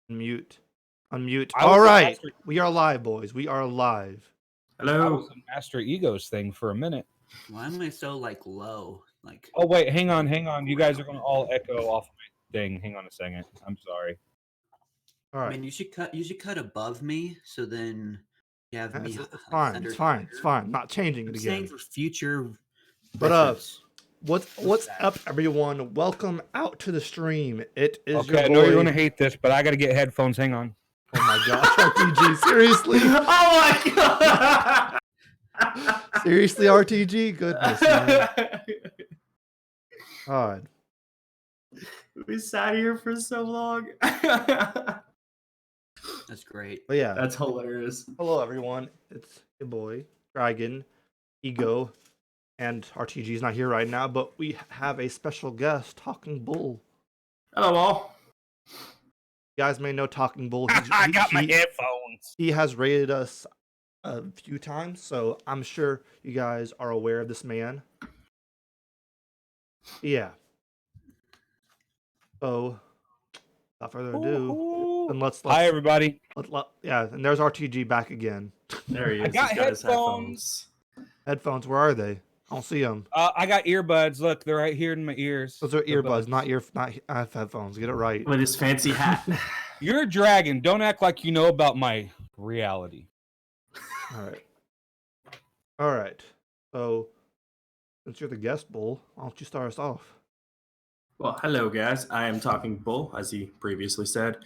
Unmute. All right. We are live, boys. We are live. Hello. That was a Master Egos thing for a minute. Why am I so low? Oh wait, hang on. You guys are gonna all echo off my thing. Hang on a second. I'm sorry. All right. I mean, you should cut above me, so then you have me. It's fine. It's fine. It's fine. I'm not changing it I'm again. saying for future. But what's up, everyone? Welcome out to the stream. It is okay. I know you're gonna hate this, but I gotta get headphones. Hang on. Oh my gosh, RTG, seriously? Oh my god! Seriously, RTG? Goodness, man. God. We sat here for so long. That's great. But yeah. That's hilarious. Hello, everyone. It's your boy, Dragon, Ego, and RTG is not here right now, but we have a special guest, TalkingBull. Hello, all. You guys may know TalkingBull. I got my headphones. He has rated us a few times, so I'm sure you guys are aware of this man. Yeah. So, without further ado, then let's Hi, everybody. Yeah, and there's RTG back again. There he is. I got He's got his headphones. Headphones, where are they? I don't see them. I got earbuds. Look, they're right here in my ears. Those are earbuds, not headphones. Get it right. With his fancy hat. You're a dragon. Don't act like you know about my reality. All right. So, since you're the guest, Bull, why don't you start us off? Well, hello, guys. I am TalkingBull, as he previously said.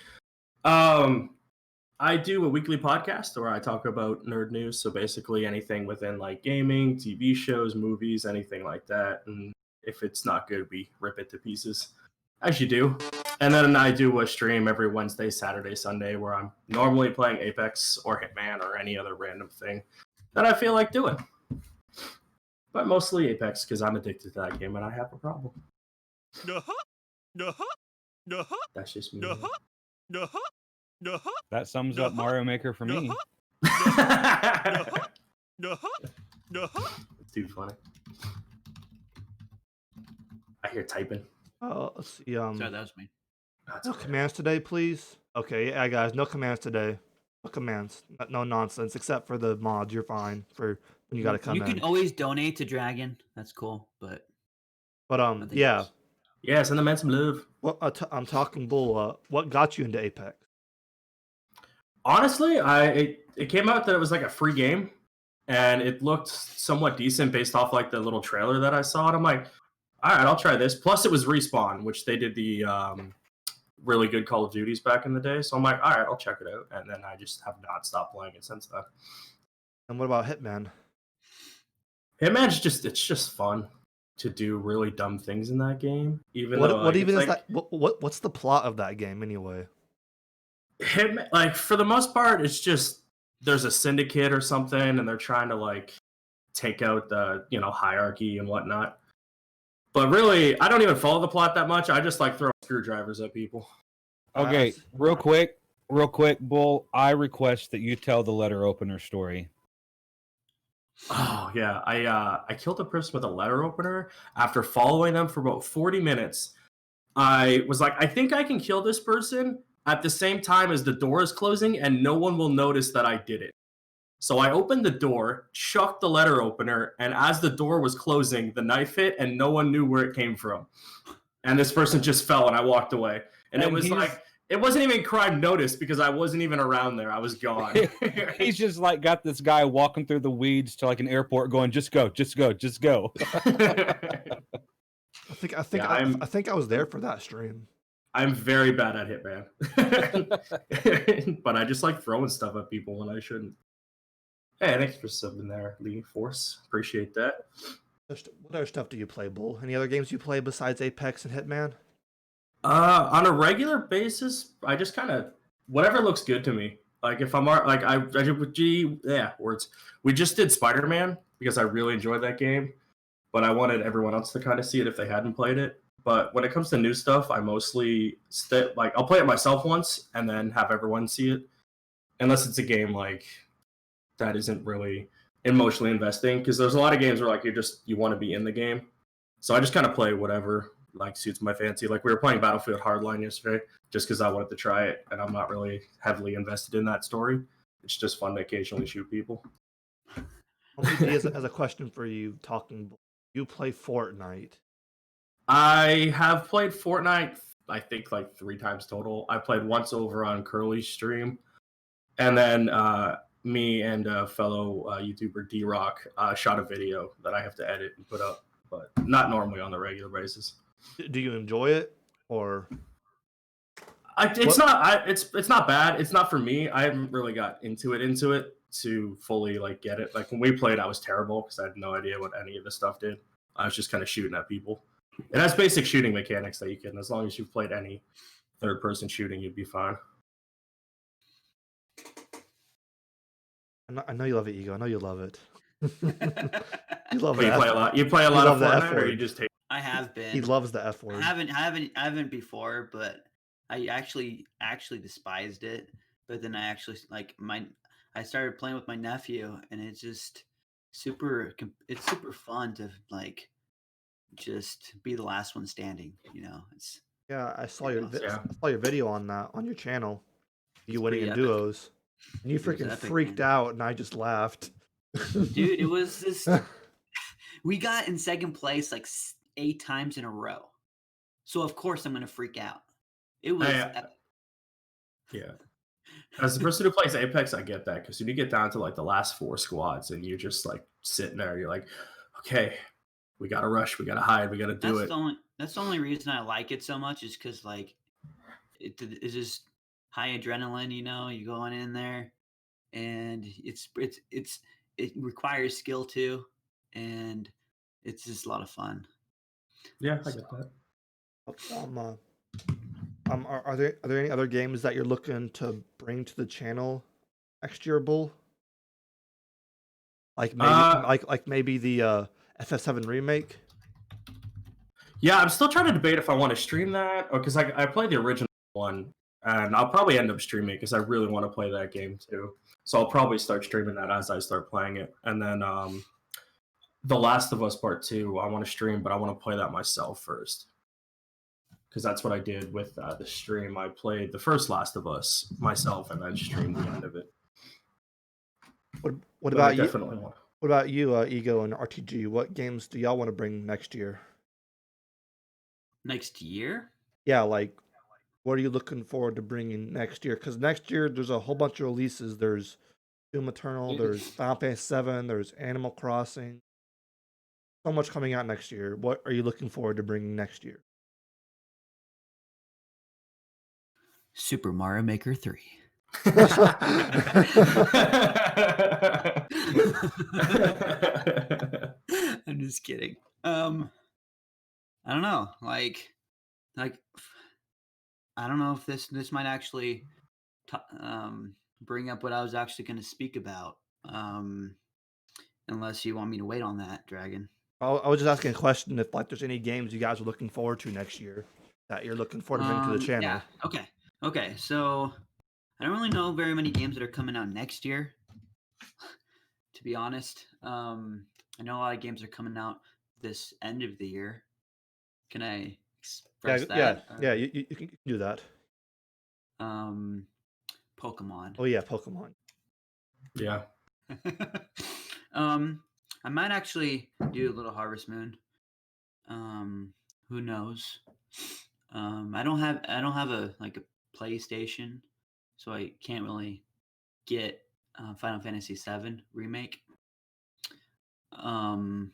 I do a weekly podcast where I talk about nerd news. So basically anything within like gaming, TV shows, movies, anything like that. And if it's not good, we rip it to pieces, as you do. And then I do a stream every Wednesday, Saturday, Sunday, where I'm normally playing Apex or Hitman or any other random thing that I feel like doing. But mostly Apex, because I'm addicted to that game and I have a problem. That's just me. That sums up Mario Maker for me. It's too funny. I hear typing. Let's see. Sorry, that was me. That's No okay. commands today, please. Okay, yeah, guys, no commands today. No commands. No nonsense, except for the mods. You're fine for when you gotta come in. You can always donate to Dragon. That's cool, but yeah. else. Yeah, send the man some love. Well, I'm TalkingBull. What got you into Apex? Honestly, it came out that it was like a free game, and it looked somewhat decent based off like the little trailer that I saw. And I'm like, all right, I'll try this. Plus, it was Respawn, which they did the really good Call of Duties back in the day. So I'm like, all right, I'll check it out. And then I just have not stopped playing it since then. And what about Hitman? Hitman's just fun to do really dumb things in that game. Even What though, like, even is like, that? What's the plot of that game anyway? Hitman, like for the most part, it's just there's a syndicate or something, and they're trying to like take out the hierarchy and whatnot. But really, I don't even follow the plot that much. I just like throwing screwdrivers at people. Okay, real quick, Bull. I request that you tell the letter opener story. Oh yeah, I killed a person with a letter opener after following them for about 40 minutes. I was like, I think I can kill this person at the same time as the door is closing, and no one will notice that I did it. So I opened the door, chucked the letter opener, and as the door was closing, the knife hit, and no one knew where it came from. And this person just fell, and I walked away. And it was like, it wasn't even crime notice because I wasn't even around there. I was gone. He's just like got this guy walking through the weeds to like an airport going, just go. I think I was there for that stream. I'm very bad at Hitman. But I just like throwing stuff at people when I shouldn't. Hey, thanks for subbing there, Leading Force. Appreciate that. What other stuff do you play, Bull? Any other games you play besides Apex and Hitman? On a regular basis, I just kind of whatever looks good to me. Like if I'm like words. We just did Spider-Man because I really enjoyed that game, but I wanted everyone else to kind of see it if they hadn't played it. But when it comes to new stuff, I mostly I'll play it myself once and then have everyone see it, unless it's a game like that isn't really emotionally investing. Because there's a lot of games where like you want to be in the game, so I just kind of play whatever like suits my fancy. Like we were playing Battlefield Hardline yesterday, just because I wanted to try it, and I'm not really heavily invested in that story. It's just fun to occasionally shoot people. As a question for you, you play Fortnite. I have played Fortnite, I think like 3 times total. I played once over on Curly's stream, and then me and a fellow YouTuber D-Rock shot a video that I have to edit and put up, but not normally on the regular basis. Do you enjoy it, or it's not bad. It's not for me. I haven't really got into it to fully like get it. Like when we played, I was terrible because I had no idea what any of the stuff did. I was just kind of shooting at people. It has basic shooting mechanics that you can, as long as you've played any third-person shooting, you'd be fine. I know you love it, Ego. I know you love it. You love But it. you play a lot. You play a lot of love the F Fortnite, or word. you just take. I have been. He loves the F word. I haven't before, but I actually despised it. But then I actually I started playing with my nephew, and it's just super fun to like just be the last one standing. It's Yeah, I saw your Yeah. I saw your video on that on your channel. You winning in pretty epic. duos, and you It was freaking epic, freaked man. out, and I just laughed. Dude, it was this. We got in second place like 8 times in a row, so of course I'm gonna freak out. It was epic. Yeah. As the person who plays Apex, I get that, because when you get down to like the last 4 squads and you're just like sitting there, you're like, okay, we gotta rush, we gotta hide, we gotta do it. That's the only reason I like it so much, is because like it's just high adrenaline. You going in there, and it requires skill too, and it's just a lot of fun. Yeah, I get that. Are there any other games that you're looking to bring to the channel next year, Bull? Like maybe the FF7 remake. Yeah, I'm still trying to debate if I want to stream that, or because I played the original one, and I'll probably end up streaming because I really want to play that game too. So I'll probably start streaming that as I start playing it, and then The Last of Us Part 2, I want to stream, but I want to play that myself first. Because that's what I did with the stream. I played the first Last of Us myself and then streamed the end of it. What about you? Definitely want. What about you, Ego and RTG? What games do y'all want to bring next year? Next year? Yeah, like what are you looking forward to bringing next year? Because next year there's a whole bunch of releases. There's Doom Eternal, there's Final Fantasy VII, there's Animal Crossing. So much coming out next year. What are you looking forward to bringing next year? Super Mario Maker 3. I'm just kidding. I don't know. Like I don't know if this might actually bring up what I was actually going to speak about. Unless you want me to wait on that, Dragon. I was just asking a question if like there's any games you guys are looking forward to next year that you're looking forward to bring to the channel. Yeah. Okay. So I don't really know very many games that are coming out next year. To be honest, I know a lot of games are coming out this end of the year. Can I express that? Yeah. You can do that. Pokemon. Oh yeah, Pokemon. Yeah. I might actually do a little Harvest Moon. Who knows? I don't have a PlayStation, so I can't really get Final Fantasy VII remake. Doom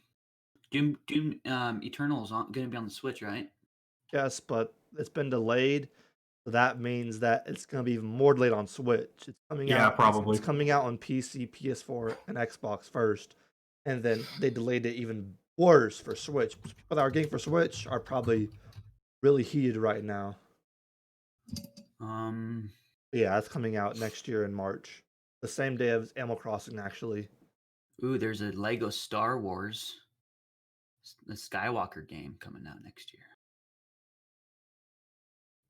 Eternal is going to be on the Switch, right? Yes, but it's been delayed. So that means that it's going to be even more delayed on Switch. It's coming out. Probably. It's coming out on PC, PS4, and Xbox first, and then they delayed it even worse for Switch. People that are getting for Switch are probably really heated right now. Yeah, it's coming out next year in March, the same day as Animal Crossing, actually. Ooh, there's a Lego Star Wars, the Skywalker game coming out next year.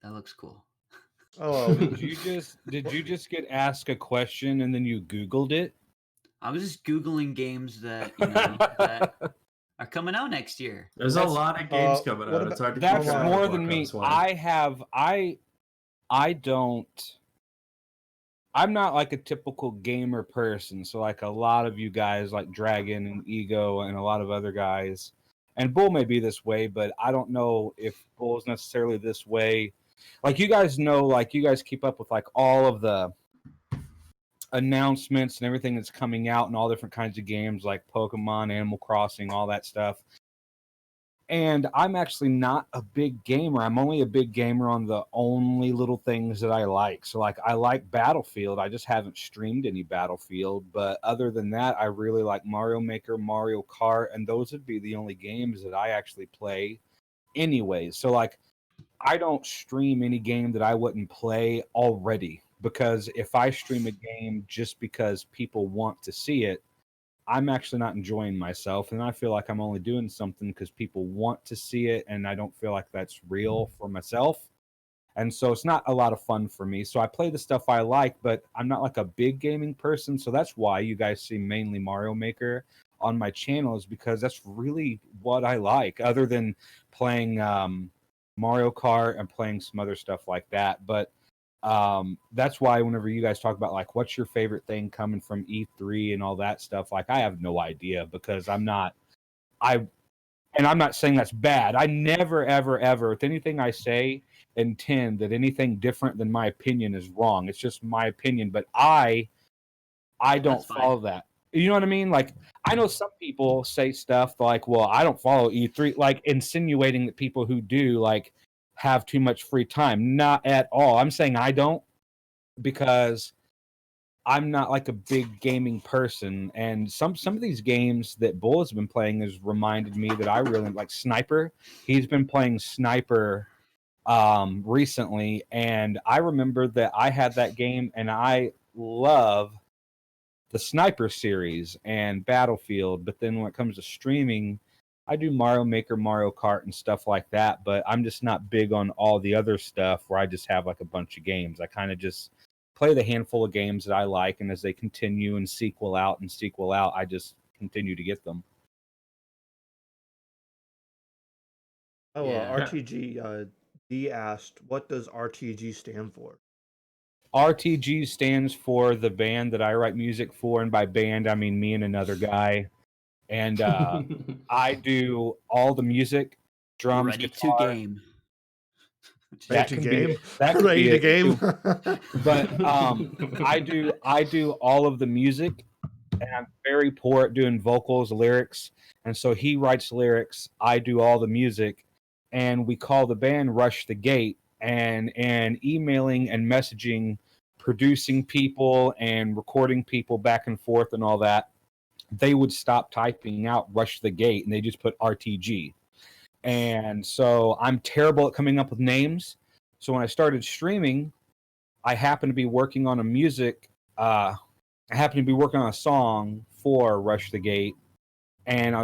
That looks cool. Oh, did you just get asked a question and then you Googled it? I was just Googling games that that are coming out next year. There's a lot of games coming what out. It's hard to That's keep track of more what than me. comes when. I'm not like a typical gamer person. So like a lot of you guys like Dragon and Ego and a lot of other guys, and Bull may be this way, but I don't know if Bull's necessarily this way. Like you guys know, like you guys keep up with like all of the announcements and everything that's coming out and all different kinds of games like Pokemon, Animal Crossing, all that stuff. And I'm actually not a big gamer. I'm only a big gamer on the only little things that I like. So like I like Battlefield. I just haven't streamed any Battlefield, but other than that, I really like Mario Maker, Mario Kart, and those would be the only games that I actually play anyways. So like I don't stream any game that I wouldn't play already, because if I stream a game just because people want to see it, I'm actually not enjoying myself, and I feel like I'm only doing something because people want to see it, and I don't feel like that's real for myself. And so it's not a lot of fun for me. So I play the stuff I like, but I'm not like a big gaming person. So that's why you guys see mainly Mario Maker on my channel, is because that's really what I like, other than playing Mario Kart and playing some other stuff like that. But that's why whenever you guys talk about like what's your favorite thing coming from E3 and all that stuff, like I have no idea, because I'm not saying that's bad. I never ever with anything I say intend that anything different than my opinion is wrong. It's just my opinion, but I don't That's fine. follow that. You know what I mean? Like I know some people say stuff like, well, I don't follow E3, like insinuating that people who do like have too much free time. Not at all. I'm saying I don't, because I'm not like a big gaming person, and some of these games that Bull has been playing has reminded me that I really like Sniper. He's been playing Sniper recently, and I remember that I had that game, and I love the Sniper series and Battlefield. But then when it comes to streaming, I do Mario Maker, Mario Kart, and stuff like that. But I'm just not big on all the other stuff where I just have like a bunch of games. I kind of just play the handful of games that I like, and as they continue and sequel out, I just continue to get them. Oh, Yeah. RTG. D asked, "What does RTG stand for?" RTG stands for the band that I write music for, and by band I mean me and another guy. And I do all the music, drums, Ready guitar. to game. Ready That to can be game. it. That could Ready be to it game. too. But I do all of the music, and I'm very poor at doing vocals, lyrics. And so he writes lyrics, I do all the music, and we call the band Rush the Gate. And emailing and messaging, producing people and recording people back and forth and all that, they would stop typing out Rush the Gate and they just put RTG. And so I'm terrible at coming up with names. So when I started streaming, I happened to be working on I happened to be working on a song for Rush the Gate. And I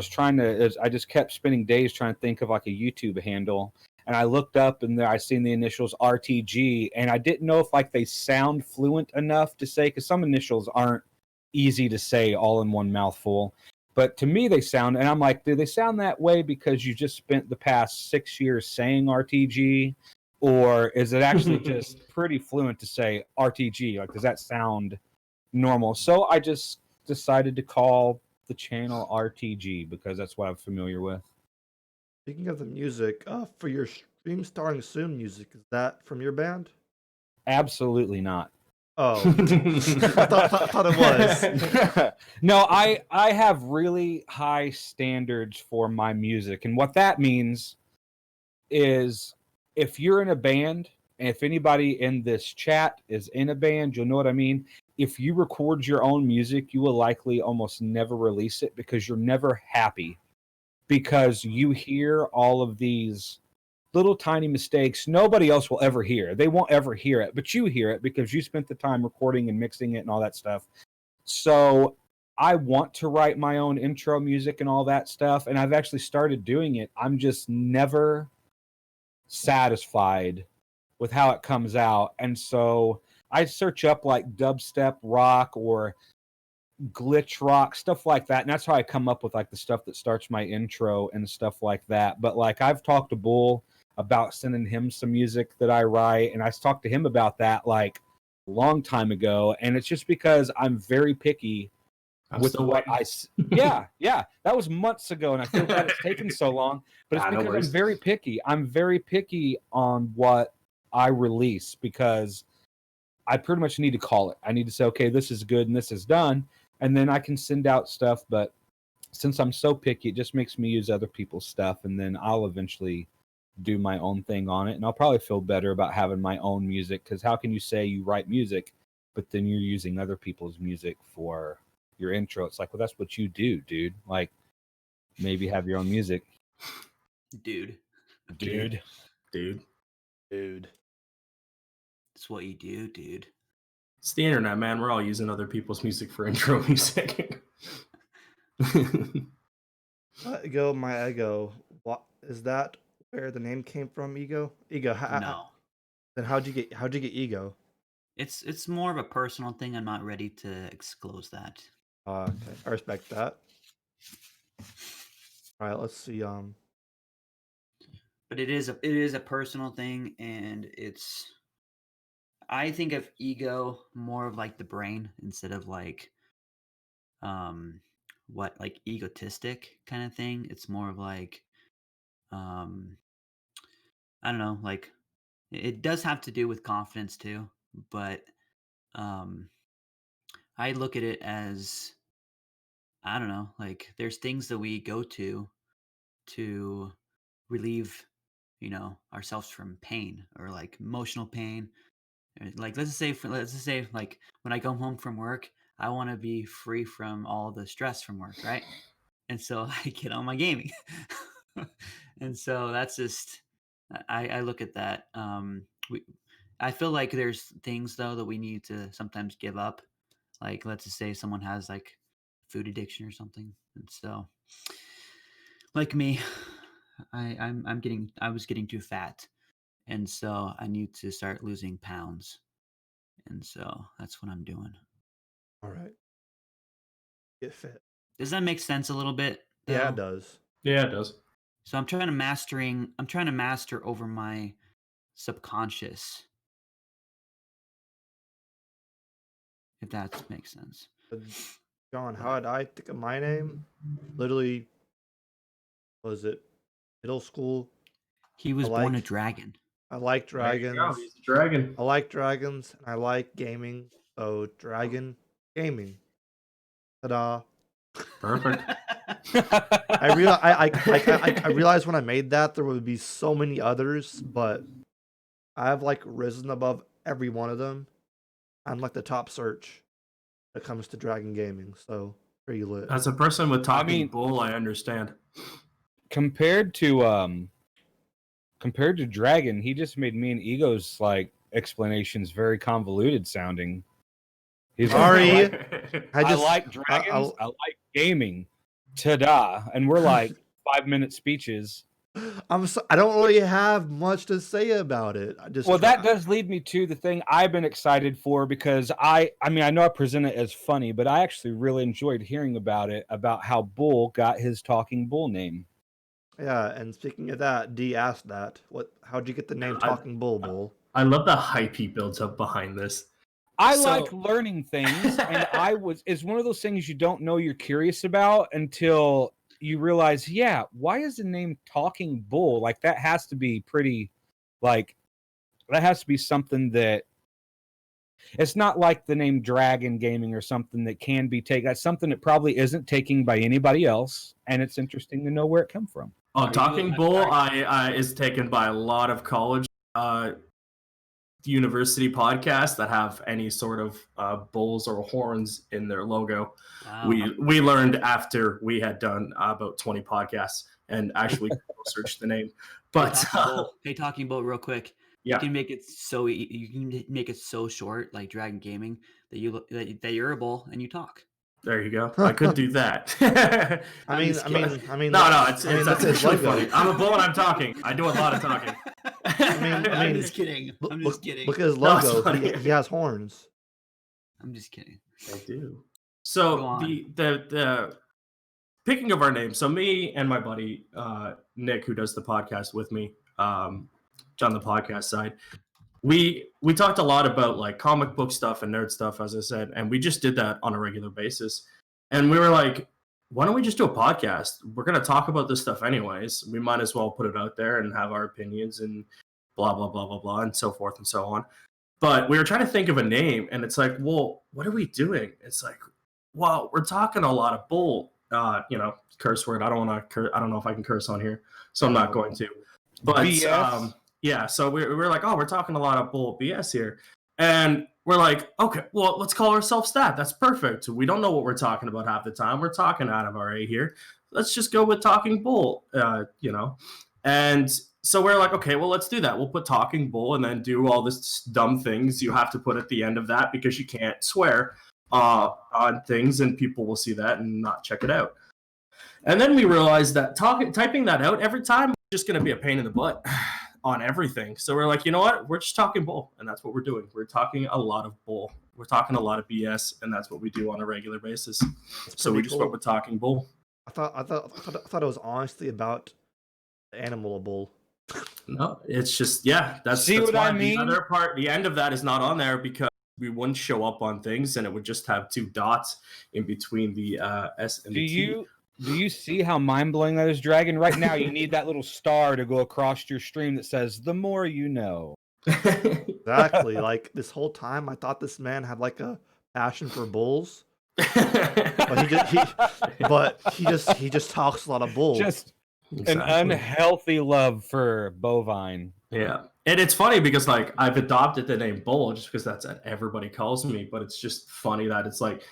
just kept spending days trying to think of like a YouTube handle. And I looked up and there I seen the initials RTG, and I didn't know if like they sound fluent enough to say, because some initials aren't easy to say all in one mouthful. But to me they sound, and I'm like, do they sound that way because you just spent the past 6 years saying RTG? Or is it actually just pretty fluent to say RTG? Like, does that sound normal? So I just decided to call the channel RTG because that's what I'm familiar with. Speaking of the music, for your stream starting soon music, is that from your band? Absolutely not. Oh, I thought it was. No, I have really high standards for my music, and what that means is if you're in a band, and if anybody in this chat is in a band, you'll know what I mean. If you record your own music, you will likely almost never release it because you're never happy, because you hear all of these little tiny mistakes nobody else will ever hear. They won't ever hear it, but you hear it because you spent the time recording and mixing it and all that stuff. So I want to write my own intro music and all that stuff, and I've actually started doing it. I'm just never satisfied with how it comes out. And so I search up like dubstep rock or glitch rock, stuff like that. And that's how I come up with like the stuff that starts my intro and stuff like that. But like I've talked to Bull about sending him some music that I write, and I talked to him about that like a long time ago. And it's just because I'm very picky with what yeah, that was months ago, and I feel bad it's taken so long. But it's because I'm very picky. I'm very picky on what I release because I pretty much need to call it. I need to say, okay, this is good and this is done, and then I can send out stuff. But since I'm so picky, it just makes me use other people's stuff, and then I'll eventually do my own thing on it, and I'll probably feel better about having my own music, because how can you say you write music, but then you're using other people's music for your intro? It's like, well, that's what you do, dude. Like, maybe have your own music. Dude. It's what you do, dude. It's the internet, man. We're all using other people's music for intro music. Ego, my ego. What is that? Where the name came from? Ego. No. Then how'd you get ego? It's more of a personal thing. I'm not ready to disclose that. Okay, I respect that. All right, let's see. But it is a personal thing, and I think of ego more of like the brain instead of like what, like egotistic kind of thing. It's more of like I don't know, like it does have to do with confidence too, but I look at it as, I don't know, like there's things that we go to relieve, ourselves from pain, or like emotional pain. Like let's just say like when I go home from work, I want to be free from all the stress from work, right? And so I get on my gaming. And so that's just, I look at that. I feel like there's things though that we need to sometimes give up. Like let's just say someone has like food addiction or something, and so like me, I was getting too fat, and so I need to start losing pounds, and so that's what I'm doing. All right, get fit. Does that make sense a little bit, though? Yeah, it does. Yeah, it does. So I'm trying to master over my subconscious, if that makes sense. John, how did I think of my name? Literally, was it middle school? He was born a dragon. I like dragons. He's a dragon. I like dragons, and I like gaming. So, Dragon Gaming. Ta-da! Perfect. I realized when I made that there would be so many others, but I've like risen above every one of them. I'm like the top search when it comes to Dragon Gaming, so pretty lit. As a person with TalkingBull, I understand. Compared to Dragon, he just made me and Ego's like explanations very convoluted sounding. He's Sorry. I like dragons. I like gaming. Ta-da! And we're like 5-minute speeches. I don't really have much to say about it. That does lead me to the thing I've been excited for, because I know I present it as funny, but I actually really enjoyed hearing about it, about how Bull got his TalkingBull name. Yeah, and speaking of that, D asked that. How'd you get the name TalkingBull? I love the hype he builds up behind this. I like learning things, and it's one of those things you don't know you're curious about until you realize, yeah, why is the name TalkingBull? Like, that has to be pretty, like, that has to be something that, it's not like the name Dragon Gaming or something that can be taken. That's something that probably isn't taken by anybody else, and it's interesting to know where it comes from. Oh, TalkingBull is taken by a lot of college university podcasts that have any sort of bulls or horns in their logo. Wow. We learned after we had done about 20 podcasts and actually searched the name. But TalkingBull, real quick. Yeah. You can make it so short, like Dragon Gaming, that you're a bull and you talk. There you go. I could do that. I mean, no, it's actually funny. I'm a bull and I'm talking. I do a lot of talking. I'm just kidding. Look at his logo. He has horns. I'm just kidding. I do. So Go on. the picking of our names. So me and my buddy Nick, who does the podcast with me, on the podcast side, we talked a lot about like comic book stuff and nerd stuff, as I said, and we just did that on a regular basis. And we were like, why don't we just do a podcast? We're gonna talk about this stuff anyways. We might as well put it out there and have our opinions and blah blah blah blah blah and so forth and so on. But we were trying to think of a name, and it's like, well, what are we doing? It's like, well, we're talking a lot of bull. Curse word. I don't want to. I don't know if I can curse on here, so I'm not going to. But BS? yeah, so we're like, oh, we're talking a lot of bull BS here, and we're like, okay, well, let's call ourselves that. That's perfect. We don't know what we're talking about half the time. We're talking out of our A here. Let's just go with talking bull. And so we're like, okay, well, let's do that. We'll put talking bull and then do all this dumb things you have to put at the end of that because you can't swear on things and people will see that and not check it out. And then we realized that typing that out every time is just going to be a pain in the butt on everything. So we're like, you know what? We're just talking bull, and that's what we're doing. We're talking a lot of bull. We're talking a lot of BS, and that's what we do on a regular basis. So we just went with talking bull. I thought it was honestly about the animal bull. No, it's just that's what why I mean? The other part, the end of that is not on there because we wouldn't show up on things, and it would just have 2 dots in between the S and the T. Do you see how mind-blowing that is, Dragon? Right now, you need that little star to go across your stream that says, the more you know. Exactly. Like, this whole time, I thought this man had, like, a passion for bulls. But he just talks a lot of bull. Just Exactly. an unhealthy love for bovine. Yeah. And it's funny because, like, I've adopted the name Bull just because that's what everybody calls me. But it's just funny that it's like,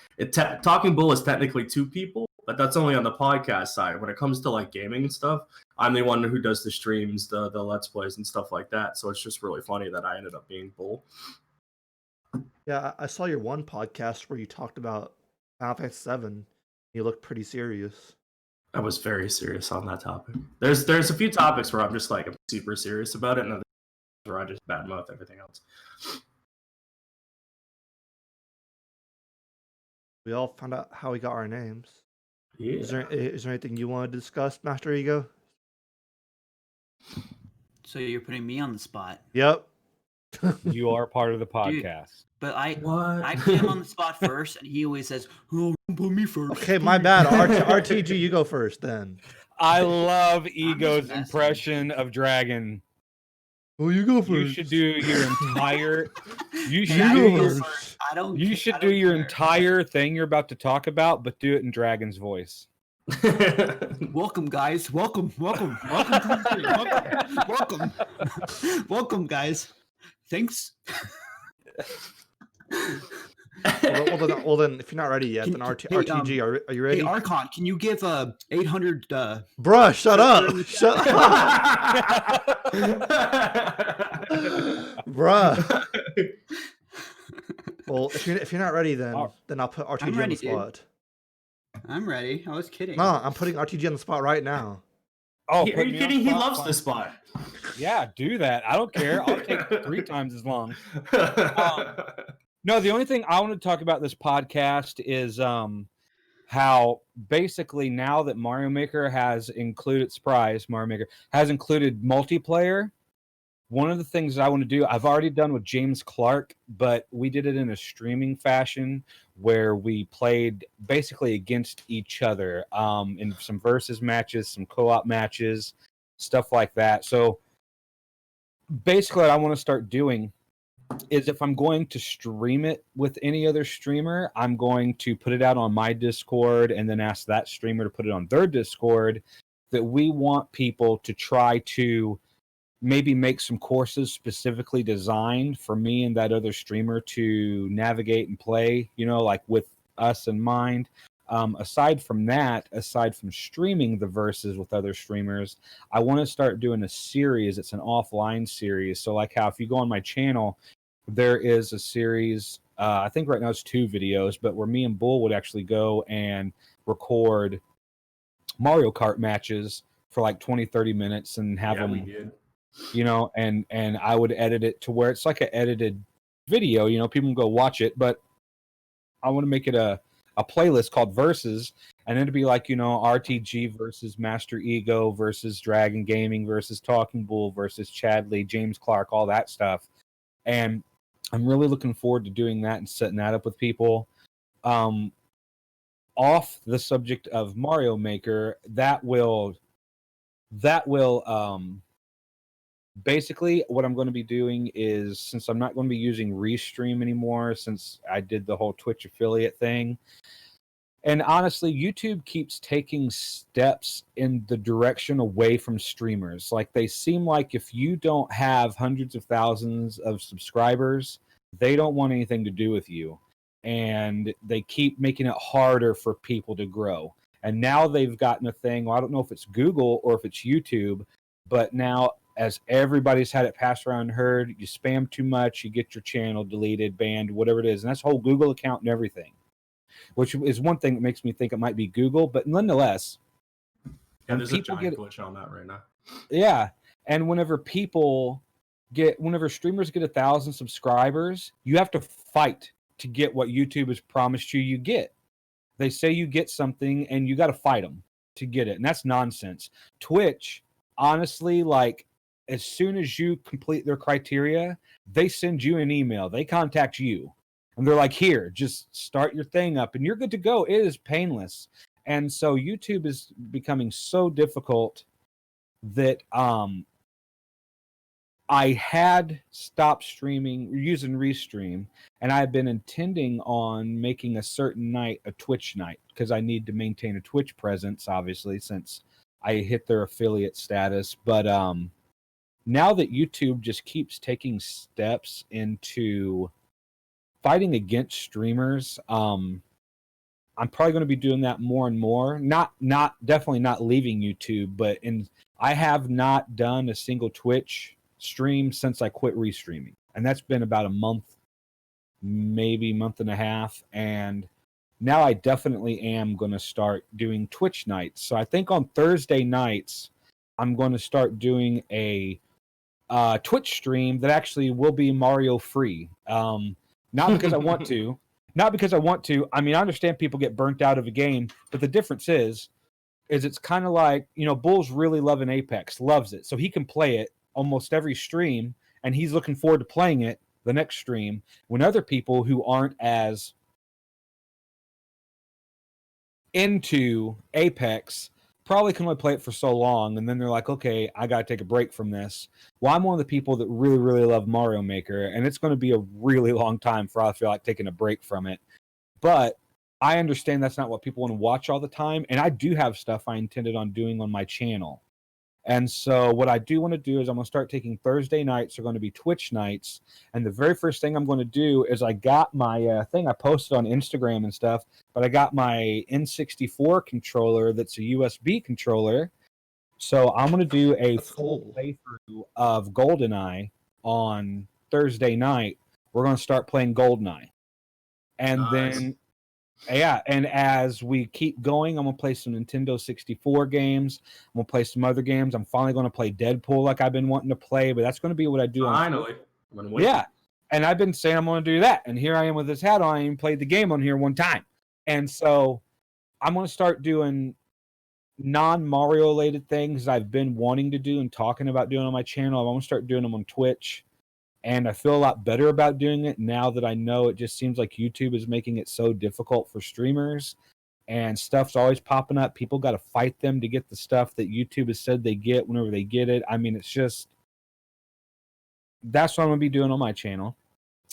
Talking Bull is technically 2 people, but that's only on the podcast side. When it comes to, like, gaming and stuff, I'm the one who does the streams, the Let's Plays and stuff like that. So it's just really funny that I ended up being Bull. Yeah, I saw your one podcast where you talked about Final Fantasy 7. You looked pretty serious. I was very serious on that topic. There's a few topics where I'm just like, I'm super serious about it, and others where I just badmouth everything else. We all found out how we got our names. Yeah. Is there anything you want to discuss, Master Ego? So you're putting me on the spot. Yep. You are part of the podcast. But I What? put him on the spot first, and he always says, "Oh, put me first." Okay, my bad. RTG, you go first then. I love Ego's messing. impression of Dragon. Oh, you go first. You should do your entire. You should You do go your, first. I don't. you I should don't do your care. entire thing you're about to talk about, but do it in Dragon's voice. Welcome, guys. Welcome, welcome, welcome, guys. Thanks. Well, then, if you're not ready yet, then RTG, are you ready? Hey, Archon, can you give 800? Bruh, shut up! Shut up, bruh. Well, if you're not ready, then I'll put RTG on ready, the spot. I'm ready. I was kidding. No, I'm putting RTG on the spot right now. Oh, Are you kidding? He loves this spot. Yeah, do that. I don't care. I'll take 3 times as long. No, the only thing I want to talk about this podcast is how basically now that Mario Maker has included multiplayer. One of the things that I want to do, I've already done with James Clark, but we did it in a streaming fashion where we played basically against each other in some versus matches, some co-op matches, stuff like that. So basically what I want to start doing is if I'm going to stream it with any other streamer, I'm going to put it out on my Discord and then ask that streamer to put it on their Discord, that we want people to try to maybe make some courses specifically designed for me and that other streamer to navigate and play, like with us in mind. Aside from streaming the verses with other streamers, I want to start doing a series. It's an offline series. So like how if you go on my channel, there is a series, I think right now it's 2 videos, but where me and Bull would actually go and record Mario Kart matches for like 20-30 minutes and have them, and I would edit it to where it's like an edited video, people can go watch it, but I want to make it a a playlist called Versus, and it'd be like, RTG versus Master Ego versus DragonGaming versus TalkingBull versus Chadley, James Clark, all that stuff. And I'm really looking forward to doing that and setting that up with people. Off the subject of Mario Maker, that will basically what I'm going to be doing is, since I'm not going to be using Restream anymore, since I did the whole Twitch affiliate thing, and honestly, YouTube keeps taking steps in the direction away from streamers. Like, they seem like if you don't have hundreds of thousands of subscribers, they don't want anything to do with you. And they keep making it harder for people to grow. And now they've gotten a thing, well, I don't know if it's Google or if it's YouTube, but now, as everybody's had it passed around and heard, you spam too much, you get your channel deleted, banned, whatever it is. And that's a whole Google account and everything, which is one thing that makes me think it might be Google. But nonetheless, yeah, there's a giant glitch on that right now. Yeah, and whenever streamers get 1,000 subscribers, you have to fight to get what YouTube has promised you get. They say you get something, and you got to fight them to get it, and that's nonsense. Twitch, honestly, like, as soon as you complete their criteria, they send you an email. They contact you, and they're like, here, just start your thing up, and you're good to go. It is painless. And so YouTube is becoming so difficult that I had stopped using Restream, and I had been intending on making a certain night a Twitch night, because I need to maintain a Twitch presence, obviously, since I hit their affiliate status. But now that YouTube just keeps taking steps into fighting against streamers, I'm probably going to be doing that more and more. Definitely not leaving YouTube, but I have not done a single Twitch stream since I quit restreaming, and that's been about a month, maybe month and a half. And now I definitely am going to start doing Twitch nights. So I think on Thursday nights, I'm going to start doing a Twitch stream that actually will be Mario free. Not because I want to. Not because I want to. I mean, I understand people get burnt out of a game, but the difference is it's kind of like, Bull's really loving Apex, loves it. So he can play it almost every stream, and he's looking forward to playing it the next stream, when other people who aren't as into Apex probably can only play it for so long, and then they're like, okay, I gotta take a break from this. Well, I'm one of the people that really, really love Mario Maker, and it's going to be a really long time for I feel like taking a break from it. But I understand that's not what people want to watch all the time, and I do have stuff I intended on doing on my channel. And so what I do want to do is I'm going to start taking Thursday nights are going to be Twitch nights. And the very first thing I'm going to do is I got my thing I posted on Instagram and stuff, but I got my N64 controller that's a USB controller. So I'm going to do a full playthrough of GoldenEye on Thursday night. We're going to start playing GoldenEye. And then... yeah, and as we keep going, I'm going to play some Nintendo 64 games. I'm going to play some other games. I'm finally going to play Deadpool like I've been wanting to play, but that's going to be what I do. Finally. Yeah, and I've been saying I'm going to do that, and here I am with this hat on. I even played the game on here one time. And so I'm going to start doing non-Mario related things I've been wanting to do and talking about doing on my channel. I'm going to start doing them on Twitch. And I feel a lot better about doing it now that I know it just seems like YouTube is making it so difficult for streamers, and stuff's always popping up. People got to fight them to get the stuff that YouTube has said they get whenever they get it. I mean, it's just, that's what I'm going to be doing on my channel.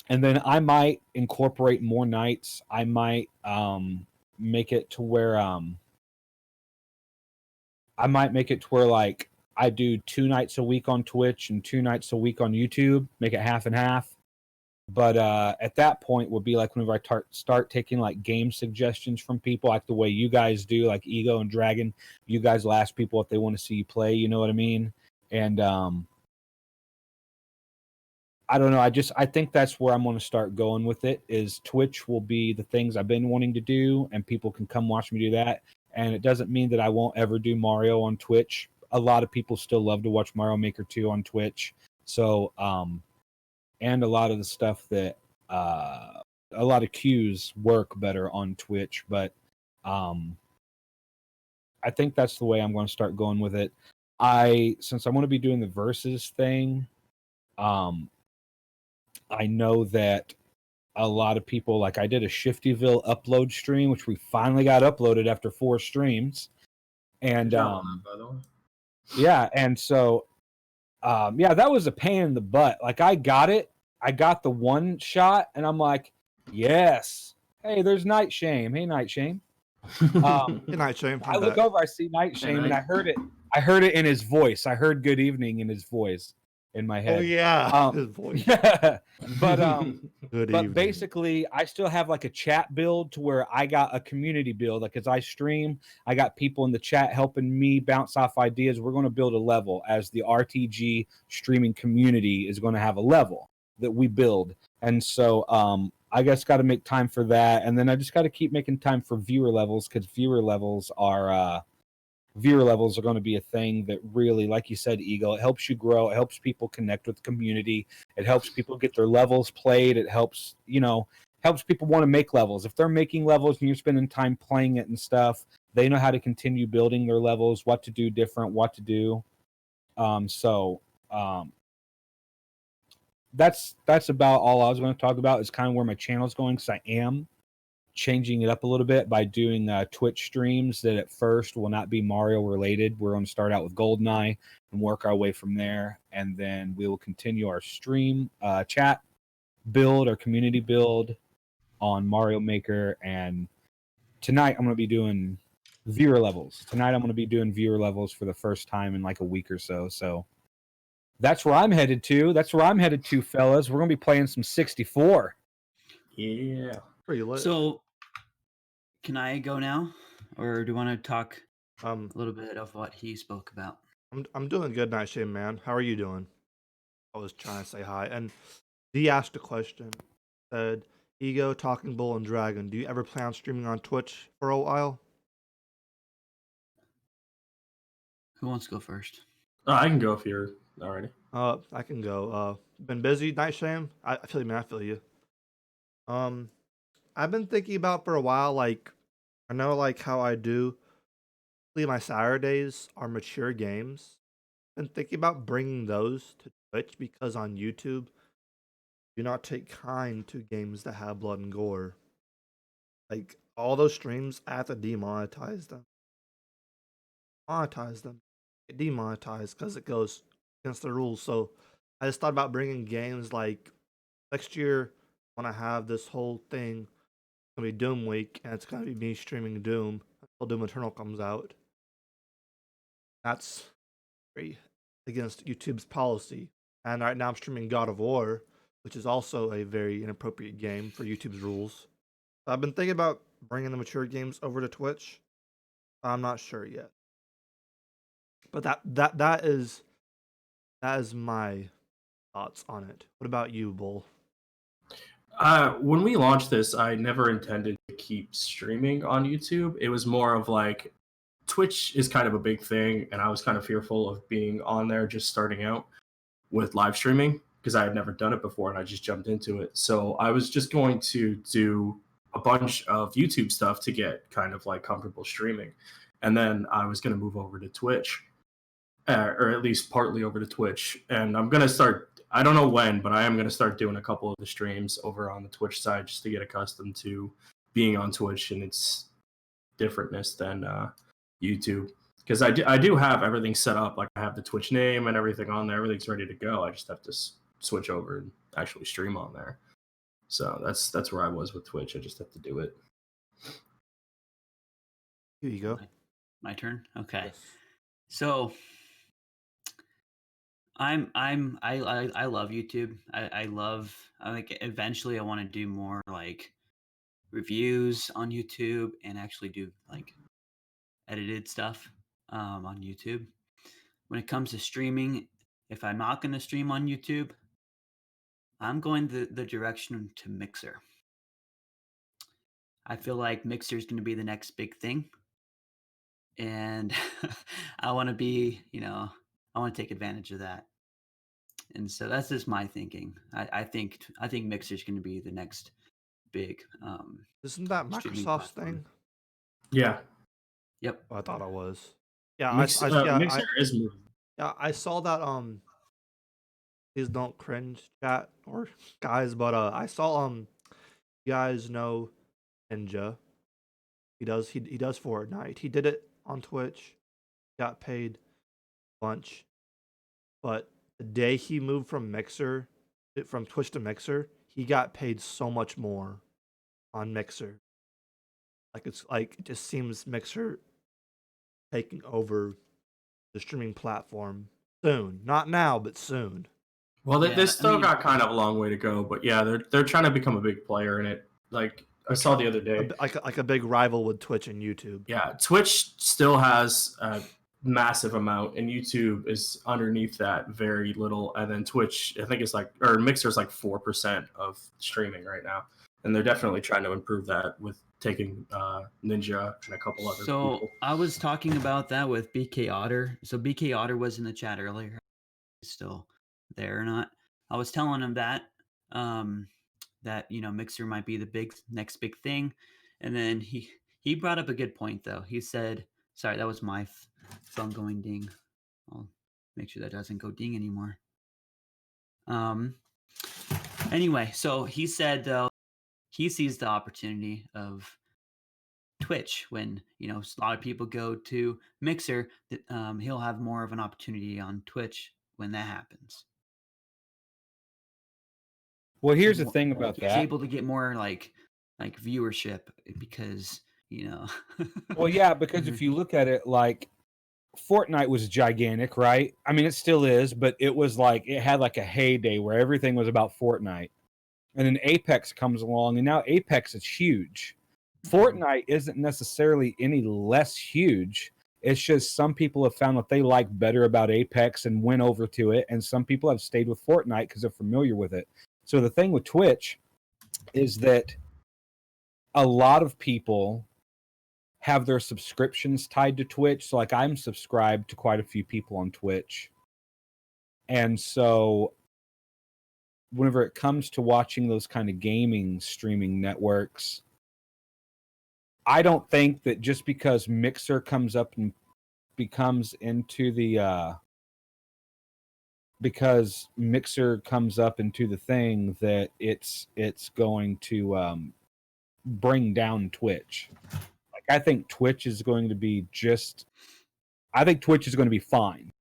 And then I might incorporate more nights. I might make it to where like I do 2 nights a week on Twitch and 2 nights a week on YouTube, make it half and half. But at that point would be like whenever I start taking like game suggestions from people, like the way you guys do, like Ego and Dragon. You guys will ask people if they want to see you play, you know what I mean? And I don't know. I think that's where I'm going to start going with it. Is Twitch will be the things I've been wanting to do, and people can come watch me do that. And it doesn't mean that I won't ever do Mario on Twitch. A lot of people still love to watch Mario Maker 2 on Twitch. So, and a lot of the stuff that a lot of cues work better on Twitch, but I think that's the way I'm going to start going with it. Since I'm going to be doing the versus thing, I know that a lot of people, like I did a Shiftyville upload stream, which we finally got uploaded after 4 streams. And Good job on that, by the way. yeah, and so yeah, that was a pain in the butt. Like I got the one shot, and I'm like, yes. Hey, there's Night Shame. Hey, Night Shame. Good night, Shane. I look over, I see Night Shame, and I heard it in his voice. I heard good evening in his voice in my head. Oh yeah, his voice. But Good but evening. basically, I still have like a chat build to where I got a community build. Like as I stream, I got people in the chat helping me bounce off ideas. We're going to build a level as the RTG streaming community is going to have a level that we build. And so I guess got to make time for that. And then I just got to keep making time for viewer levels, because viewer levels are going to be a thing that really, like you said, Eagle, it helps you grow. It helps people connect with the community. It helps people get their levels played. It helps, helps people want to make levels. If they're making levels and you're spending time playing it and stuff, they know how to continue building their levels, what to do different, what to do. That's about all I was going to talk about. Is kind of where my channel's going, because I am changing it up a little bit by doing Twitch streams that at first will not be Mario related. We're going to start out with GoldenEye and work our way from there, and then we will continue our stream chat build, our community build on Mario Maker. And tonight I'm going to be doing viewer levels. Tonight I'm going to be doing viewer levels for the first time in like a week or so. So that's where I'm headed to. That's where I'm headed to, fellas. We're going to be playing some 64. Yeah. Pretty lit. So, can I go now, or do you want to talk a Um, little bit of what he spoke about? I'm doing good, Night Shame, man. How are you doing? I was trying to say hi, and he asked a question. Said, Ego, Talking Bull, and Dragon, do you ever plan on streaming on Twitch for a while? Who wants to go first? I can go if you're already. I can go. Been busy, Night Shame? I feel you, man. I feel you. I've been thinking about for a while, like, I know, like, how I do. My Saturdays are mature games. Been thinking about bringing those to Twitch, because on YouTube, do not take kind to games that have blood and gore. Like, all those streams, I have to demonetize them. Get demonetized because it goes against the rules. So I just thought about bringing games like next year when I have this whole thing. It's gonna be Doom Week, and it's gonna be me streaming Doom until Doom Eternal comes out. That's very against YouTube's policy. And right now I'm streaming God of War, which is also a very inappropriate game for YouTube's rules. So I've been thinking about bringing the mature games over to Twitch. I'm not sure yet. But that is my thoughts on it. What about you, Bull? When we launched this, I never intended to keep streaming on YouTube. It was more of like, Twitch is kind of a big thing, and I was kind of fearful of being on there just starting out with live streaming, because I had never done it before and I just jumped into it. So I was just going to do a bunch of YouTube stuff to get kind of like comfortable streaming. And then I was going to move over to Twitch, or at least partly over to Twitch. And I'm going to start, I don't know when, but I am going to start doing a couple of the streams over on the Twitch side just to get accustomed to being on Twitch and its differentness than YouTube. Because I do have everything set up. Like, I have the Twitch name and everything on there. Everything's ready to go. I just have to switch over and actually stream on there. So that's where I was with Twitch. I just have to do it. Here you go. My turn. Okay. Yes. So I love YouTube. I think eventually I want to do more like reviews on YouTube and actually do like edited stuff on YouTube. When it comes to streaming, if I'm not going to stream on YouTube, I'm going the direction to Mixer. I feel like Mixer is going to be the next big thing. And I want to be, I want to take advantage of that. And so that's just my thinking. I think Mixer is going to be the next big. Isn't that streaming Microsoft's platform. thing? Yeah. Yep. Oh, I thought it was. Yeah, Mixer is moving. I saw that. Please don't cringe, chat or guys. But I saw you guys know Ninja. He does Fortnite. He did it on Twitch. Got paid a bunch. But the day he moved from from Twitch to Mixer, he got paid so much more on Mixer. Like it just seems Mixer taking over the streaming platform soon. Not now, but soon. Well, they Yeah, I still mean- got kind of a long way to go, but yeah, they're trying to become a big player in it. Like I saw the other day. Like a big rival with Twitch and YouTube. Yeah, Twitch still has a massive amount, and YouTube is underneath that very little. And then Twitch, I think it's like, or Mixer's like 4% of streaming right now, and they're definitely trying to improve that with taking Ninja and a couple other people. I was talking about that with BK Otter. So BK Otter was in the chat earlier. He's still there or not? I was telling him that that Mixer might be the next big thing, and then he brought up a good point though. He said, "Sorry, that was my phone going ding. I'll make sure that doesn't go ding anymore." Anyway, so he said though he sees the opportunity of Twitch when a lot of people go to Mixer, that he'll have more of an opportunity on Twitch when that happens. Well, here's the thing about He's that. able to get more like viewership because Well, yeah, because if you look at it, like Fortnite was gigantic, right? I mean, it still is, but it was like it had like a heyday where everything was about Fortnite, and then Apex comes along, and now Apex is huge. Fortnite isn't necessarily any less huge. It's just some people have found what they like better about Apex and went over to it, and some people have stayed with Fortnite because they're familiar with it. So the thing with Twitch is that a lot of people have their subscriptions tied to Twitch. So like I'm subscribed to quite a few people on Twitch. And so whenever it comes to watching those kind of gaming streaming networks, I don't think that just because Mixer comes up and becomes into the because Mixer comes up into the thing that it's going to bring down Twitch. Like I think Twitch is going to be fine.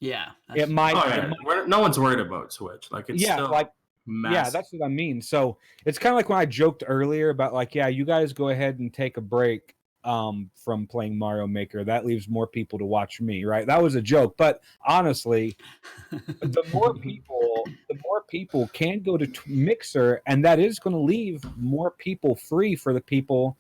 Yeah, It might. No one's worried about Twitch. Like it's still like massive. Yeah, that's what I mean. So it's kind of like when I joked earlier about like, yeah, you guys go ahead and take a break from playing Mario Maker. That leaves more people to watch me, right? That was a joke, but honestly, the more people can go to Mixer, and that is going to leave more people free for the people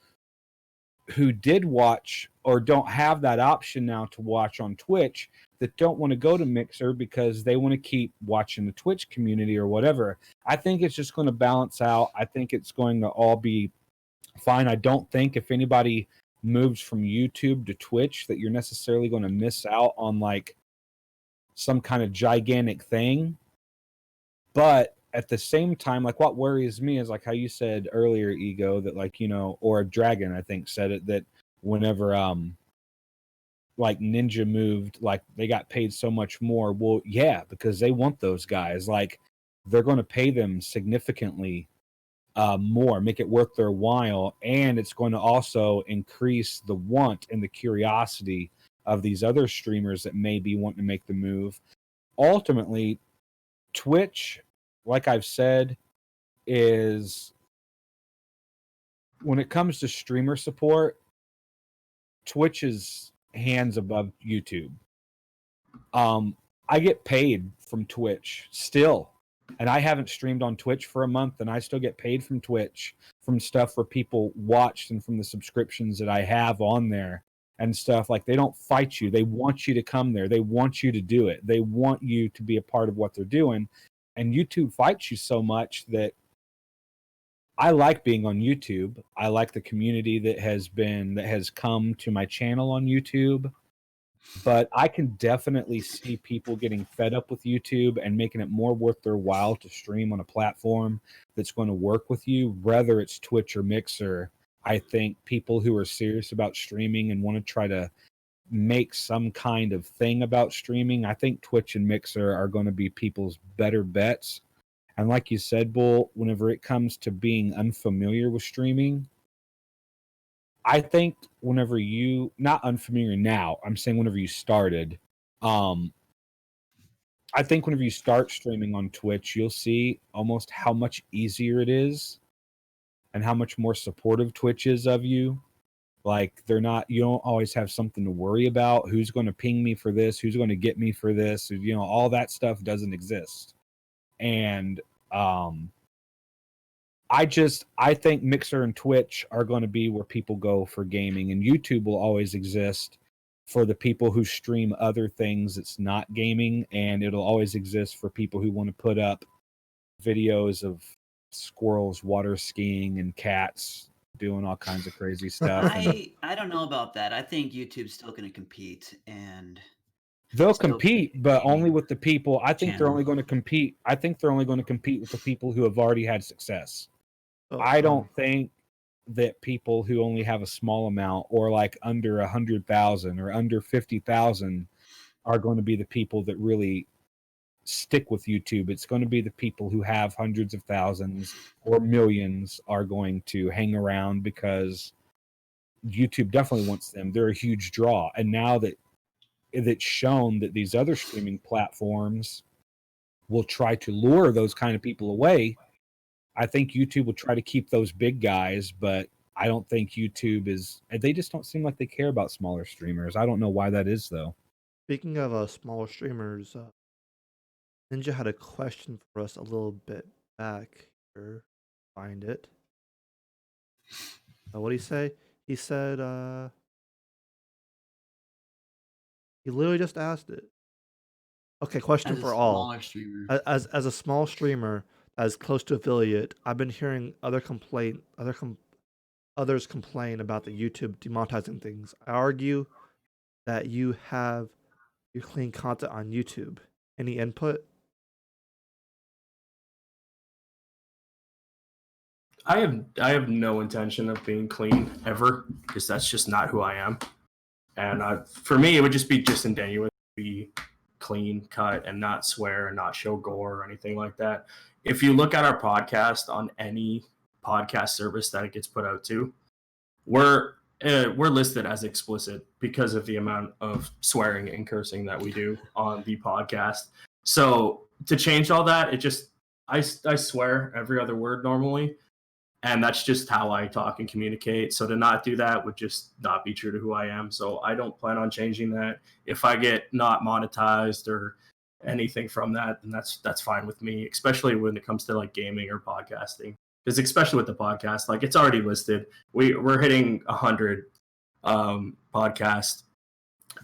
who did watch or don't have that option now to watch on Twitch that don't want to go to Mixer because they want to keep watching the Twitch community or whatever. I think it's just going to balance out. I think it's going to all be fine. I don't think if anybody moves from YouTube to Twitch that you're necessarily going to miss out on like some kind of gigantic thing. But at the same time, like what worries me is like how you said earlier, Ego, that like, or Dragon, I think said it, that whenever like Ninja moved, like they got paid so much more. Well, yeah, because they want those guys. Like they're going to pay them significantly more, make it worth their while, and it's going to also increase the want and the curiosity of these other streamers that may be wanting to make the move. Ultimately, Twitch, like I've said, is when it comes to streamer support, Twitch is hands above YouTube. I get paid from Twitch still, and I haven't streamed on Twitch for a month, and I still get paid from Twitch from stuff where people watched and from the subscriptions that I have on there and stuff. Like they don't fight you. They want you to come there. They want you to do it. They want you to be a part of what they're doing. And YouTube fights you so much that I like being on YouTube. I like the community that has come to my channel on YouTube. But I can definitely see people getting fed up with YouTube and making it more worth their while to stream on a platform that's going to work with you, whether it's Twitch or Mixer. I think people who are serious about streaming and want to try to make some kind of thing about streaming, I think Twitch and Mixer are going to be people's better bets. And like you said, Bull, whenever it comes to being unfamiliar with streaming, I think whenever you, not unfamiliar now, I'm saying whenever you started, I think whenever you start streaming on Twitch, you'll see almost how much easier it is and how much more supportive Twitch is of you. Like they're not, you don't always have something to worry about. Who's going to ping me for this? Who's going to get me for this? All that stuff doesn't exist. And I think Mixer and Twitch are going to be where people go for gaming, and YouTube will always exist for the people who stream other things that's not gaming, and it'll always exist for people who want to put up videos of squirrels water skiing and cats doing all kinds of crazy stuff. I don't know about that. I think YouTube's still going to compete, and they'll still compete, be a but only gaming with the people. I think they're channel. only going to compete. I think they're only going to compete with the people who have already had success. Oh, I don't think that people who only have a small amount or like under 100,000 or under 50,000 are going to be the people that really stick with YouTube. It's going to be the people who have hundreds of thousands or millions are going to hang around because YouTube definitely wants them. They're a huge draw. And now that it's shown that these other streaming platforms will try to lure those kind of people away, I think YouTube will try to keep those big guys, but I don't think YouTube is. They just don't seem like they care about smaller streamers. I don't know why that is, though. Speaking of smaller streamers, Ninja had a question for us a little bit back here. Find it. What did he say? He said, he literally just asked it. Okay, question As a for all. smaller streamer. As a small streamer as close to affiliate, I've been hearing others complain about the YouTube demonetizing things. I argue that you have your clean content on YouTube. Any input? I have no intention of being clean ever, because that's just not who I am. And for me, it would just be disingenuous to be clean cut and not swear and not show gore or anything like that. If you look at our podcast on any podcast service that it gets put out to, we're listed as explicit because of the amount of swearing and cursing that we do on the podcast. So to change all that, I swear every other word normally. And that's just how I talk and communicate. So to not do that would just not be true to who I am. So I don't plan on changing that. If I get not monetized or anything from that, then that's fine with me, especially when it comes to like gaming or podcasting. Because especially with the podcast, like it's already listed. We're hitting 100 podcasts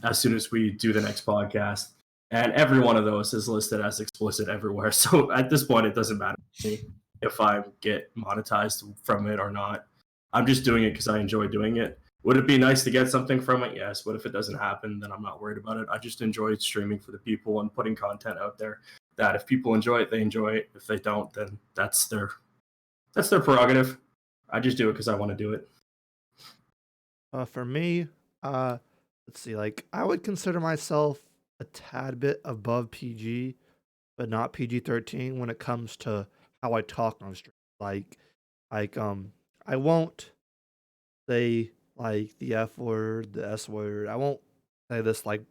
as soon as we do the next podcast. And every one of those is listed as explicit everywhere. So at this point, it doesn't matter to me if I get monetized from it or not. I'm just doing it because I enjoy doing it. Would it be nice to get something from it? Yes. But if it doesn't happen, then I'm not worried about it. I just enjoy streaming for the people and putting content out there that if people enjoy it, they enjoy it. If they don't, then that's their prerogative. I just do it because I want to do it. For me, let's see. Like, I would consider myself a tad bit above PG, but not PG-13 when it comes to how I talk on stream. Like, I won't say like the F word, the S word. I won't say this like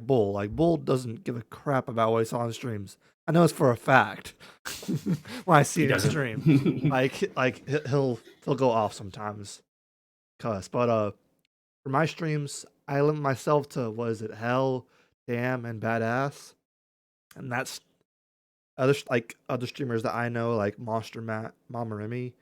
Bull. Like Bull doesn't give a crap about what he saw on streams. I know it's for a fact when I see it in stream. like he'll go off sometimes, but for my streams, I limit myself to what is it, hell, damn, and badass, and that's other streamers that I know, like Monster Matt, Mama Remy,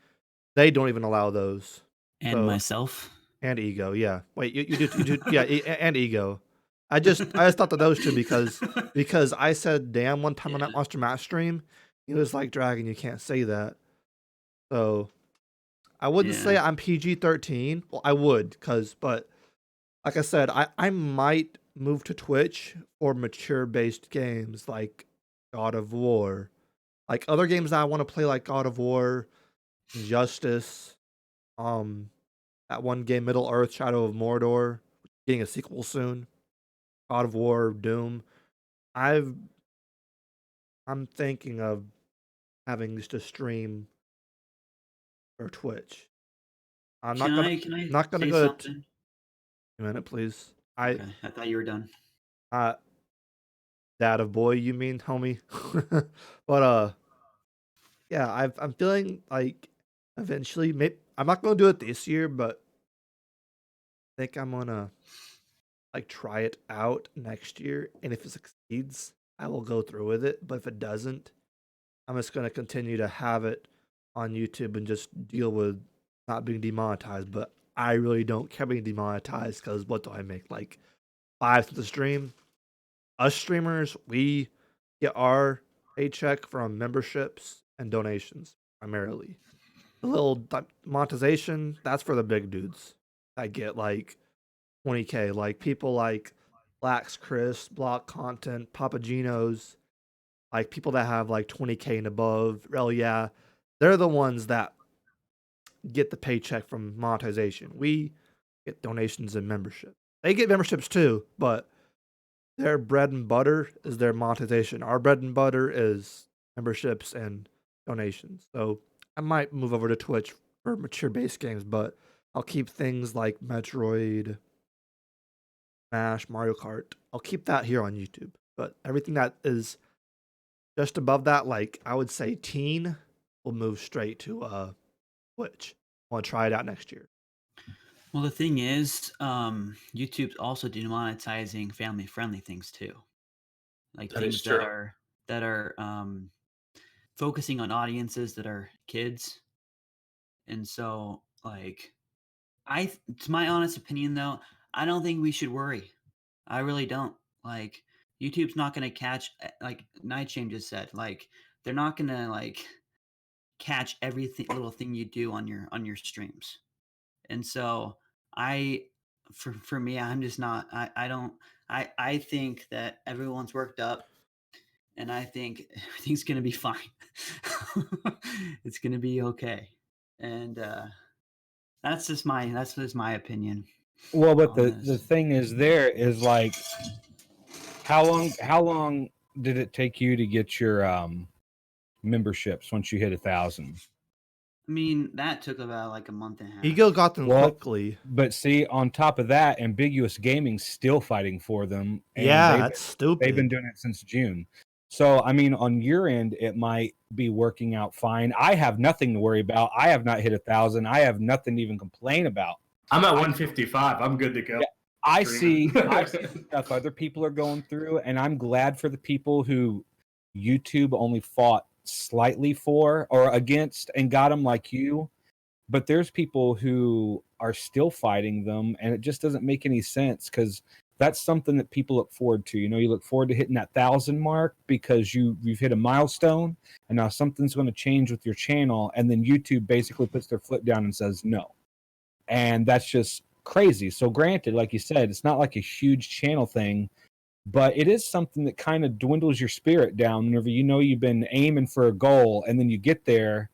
they don't even allow those. And So- myself. And Ego, yeah. Wait, you do yeah, and Ego. I just thought of those two because I said damn one time on that Monster Matt stream. He was like, Dragon, you can't say that. So I wouldn't say I'm PG-13. Well, I would, but like I said, I might move to Twitch for mature based games like God of War. Like other games that I want to play like God of War, Injustice, that one game Middle Earth Shadow of Mordor, getting a sequel soon. God of War, Doom. I'm thinking of having to stream for Twitch. I'm Can not gonna I not gonna say go something? a minute, please. Okay, I thought you were done. Uh dad of boy, you mean, homie? But yeah, I'm feeling like eventually, maybe I'm not gonna do it this year, but I think I'm gonna like try it out next year, and if it succeeds, I will go through with it. But if it doesn't, I'm just gonna continue to have it on YouTube and just deal with not being demonetized. But I really don't care being demonetized because what do I make? Like 5 cents a stream? Us streamers, we get our paycheck from memberships and donations primarily. The little monetization, that's for the big dudes. I get like 20K, like people like Lax Chris, Block Content, Papagenos, like people that have like 20K and above. Well, yeah, they're the ones that get the paycheck from monetization. We get donations and membership. They get memberships too, but their bread and butter is their monetization. Our bread and butter is memberships and donations. So I might move over to Twitch for mature base games, but I'll keep things like Metroid, Smash, Mario Kart. I'll keep that here on YouTube. But everything that is just above that, like I would say teen, will move straight to Twitch. I want to try it out next year. Well, the thing is, YouTube's also demonetizing family-friendly things too, like That is things that true. are focusing on audiences that are kids. And so, like, to my honest opinion, though, I don't think we should worry. I really don't. Like, YouTube's not going to catch, like Nightshame just said, like, they're not going to like catch everything little thing you do on your streams. And so for me, I'm just not, I don't, I think that everyone's worked up, and I think everything's going to be fine. It's going to be okay. And that's just my opinion Well, but on the this. thing is, there is like, how long did it take you to get your memberships once you hit 1,000? I mean, that took about like a month and a half. Ego got them Well, quickly. but see, on top of that, Ambiguous Gaming's still fighting for them, and Yeah, that's they've been stupid. doing it since June. So, I mean, on your end, it might be working out fine. I have nothing to worry about. I have not hit 1,000. I have nothing to even complain about. I'm at 155. I'm good to go. Yeah, I see Streaming. the stuff other people are going through, and I'm glad for the people who YouTube only fought slightly for or against and got them, like you. But there's people who are still fighting them, and it just doesn't make any sense, because that's something that people look forward to. You know, you look forward to hitting that 1,000 mark because you've hit a milestone, and now something's going to change with your channel, and then YouTube basically puts their foot down and says no. And that's just crazy. So granted, like you said, it's not like a huge channel thing, but it is something that kind of dwindles your spirit down whenever you know you've been aiming for a goal, and then you get there,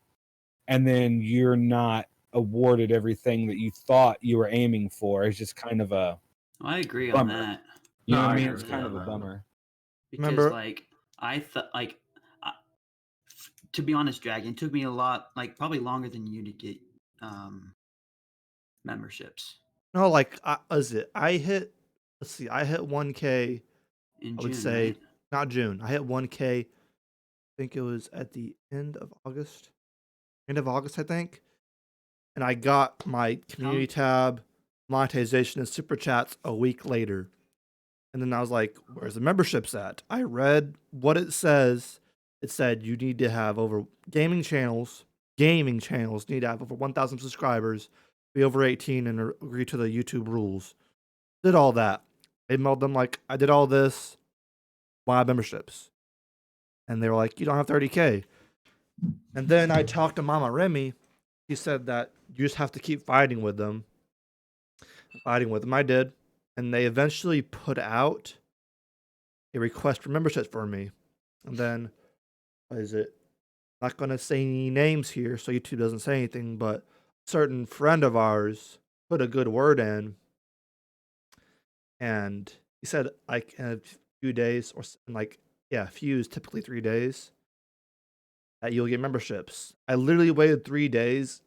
and then you're not awarded everything that you thought you were aiming for. It's just kind of a I agree on bummer. that. You know No, what I I mean? agree It's kind on of a that. bummer. Because Remember- like I thought, like to be honest, Dragon, it took me a lot, like probably longer than you to get memberships No, like I hit. Let's see, I hit 1K. in I would June, say right? not June. I hit 1K. I think it was at the end of August. End of August, I think. And I got my community tab, monetization, and super chats a week later. And then I was like, where's the memberships at? I read what it says. It said you need to have over gaming channels need to have over 1,000 subscribers, be over 18, and agree to the YouTube rules. Did all that. I emailed them like, I did all this. Why have memberships? And they were like, you don't have 30K. And then I talked to Mama Remy. He said that you just have to keep fighting with them. I did. and they eventually put out a request for memberships for me. And then, what is it? Not going to say any names here so YouTube doesn't say anything, but a certain friend of ours put a good word in, and he said, like, in a few days, or like, yeah, few is typically 3 days, that you'll get memberships. I literally waited 3 days,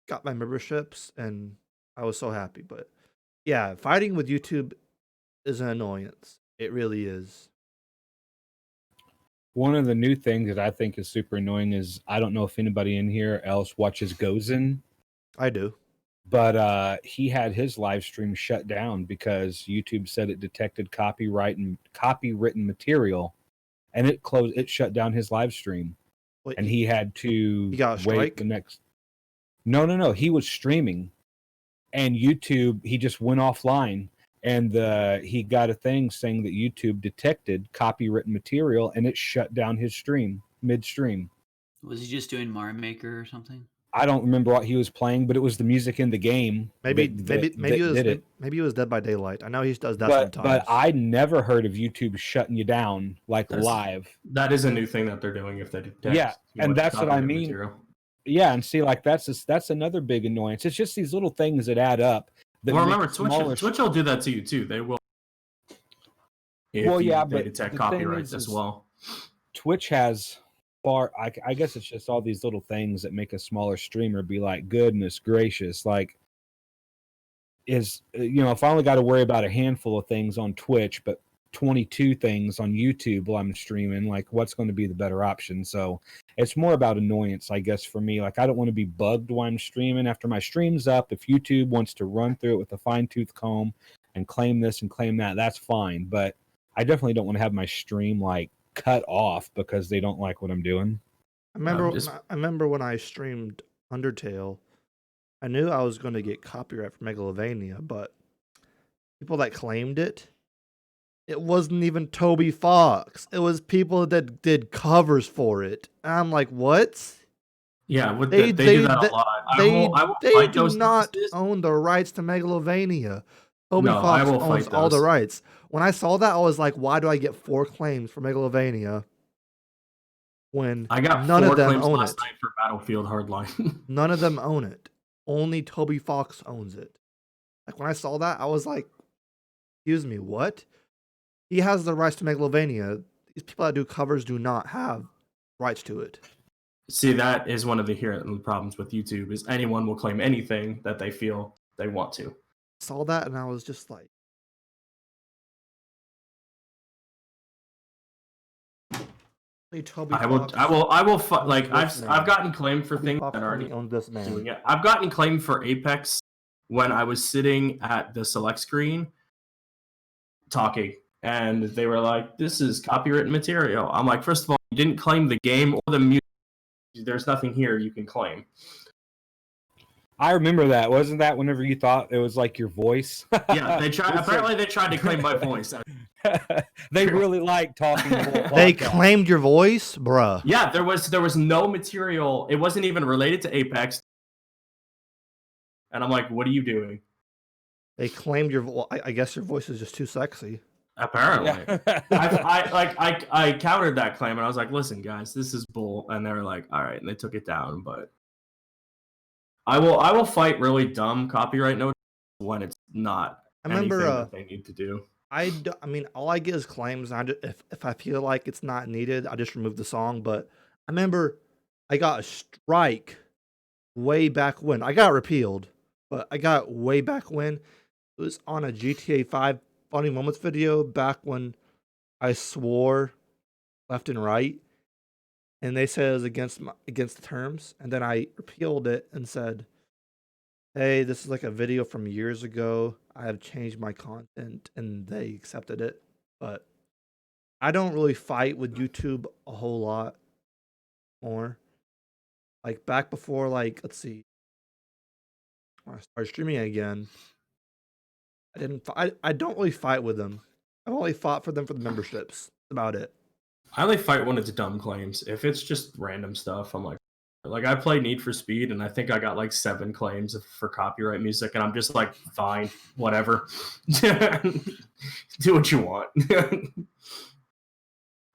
got my memberships, and I was so happy. But yeah, fighting with YouTube is an annoyance. It really is. One of the new things that I think is super annoying is I don't know if anybody in here else watches Gozen, I do. but he had his live stream shut down because YouTube said it detected copywritten material, and it shut down his live stream, Wait, and he had to he got a wait strike? the next. No, he was streaming, and YouTube he just went offline, and he got a thing saying that YouTube detected copywritten material, and it shut down his stream midstream. Was he just doing Mario Maker or something? I don't remember what he was playing, but it was the music in the game. Maybe that maybe it was Dead by Daylight. I know he does that but sometimes. I never heard of YouTube shutting you down like That's- live. That is a new thing that they're doing if they detect. Yeah, and that's what I copyright mean. material. Yeah, and see, like that's another big annoyance. It's just these little things that add up. That Well, make remember, Twitch will do that to you too. They will. If Well, yeah, they but detect the thing copyrights is as well. Twitch has I guess it's just all these little things that make a smaller streamer be like, goodness gracious, like if I only got to worry about a handful of things on Twitch, but 22 things on YouTube while I'm streaming, like what's going to be the better option? So it's more about annoyance, I guess, for me. Like I don't want to be bugged while I'm streaming. After my stream's up, if YouTube wants to run through it with a fine-tooth comb and claim this and claim that, that's fine. But I definitely don't want to have my stream like cut off because they don't like what I'm doing. I remember when I streamed Undertale, I knew I was going to get copyright for Megalovania, but people that claimed it wasn't even Toby Fox. It was people that did covers for it. And I'm like, what? Yeah, they do that a lot. They fight do those not businesses. own the rights to Megalovania. Toby No, I Fox will owns fight all the those. rights. When I saw that, I was like, why do I get 4 claims for Megalovania when I got none 4 of them claims own last it? night for Battlefield Hardline. None of them own it. Only Toby Fox owns it. Like when I saw that, I was like, excuse me, what? He has the rights to Megalovania. These people that do covers do not have rights to it. See, that is one of the inherent problems with YouTube is anyone will claim anything that they feel they want to. Saw that and I was just like, Toby I will like I've gotten claimed for Toby things Fox that only aren't owns this man. doing it. I've gotten claimed for Apex when I was sitting at the select screen talking, and they were like, "This is copyrighted material." I'm like, first of all, you didn't claim the game or the music. There's nothing here you can claim. I remember that. Wasn't that whenever you thought it was like your voice? Yeah, they tried. Apparently, they tried to claim my voice. They really like talking. They claimed your voice, bruh. Yeah, there was no material. It wasn't even related to Apex. And I'm like, what are you doing? They claimed your voice. I guess your voice is just too sexy. Apparently. I countered that claim and I was like, listen, guys, this is bull. And they were like, all right, and they took it down. But I will fight really dumb copyright notices when it's not anything that they need to do. I mean, all I get is claims. And if I feel like it's not needed, I just remove the song. But I remember I got a strike way back when. I got repealed, but I got way back when. It was on a GTA 5 Funny Moments video back when I swore left and right. And they said it was against the terms. And then I repealed it and said, hey, this is like a video from years ago. I have changed my content, and they accepted it. But I don't really fight with YouTube a whole lot more. Like back before, like, let's see, when I started streaming again, I don't really fight with them. I've only fought for them for the memberships. That's about it. I only fight when it's dumb claims. If it's just random stuff, I'm like, Like I play Need for Speed, and I think I got like 7 claims for copyright music, and I'm just like, fine, whatever, do what you want.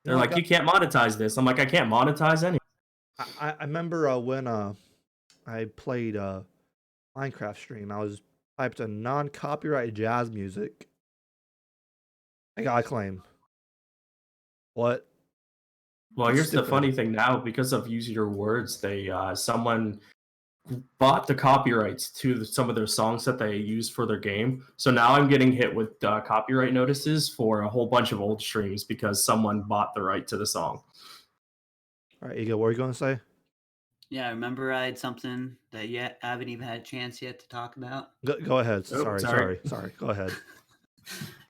They're like, you can't monetize this. I'm like, I can't monetize any. I remember when I played Minecraft stream, I was typed in non-copyright jazz music. I got a claim. What? Well, here's the funny thing now, because of Use Your Words, they someone bought the copyrights to some of their songs that they use for their game. So now I'm getting hit with copyright notices for a whole bunch of old streams because someone bought the right to the song. All right, Ego, what are you going to say? Yeah, I remember I had something that I haven't even had a chance yet to talk about. Go ahead. Oh, sorry. Go ahead.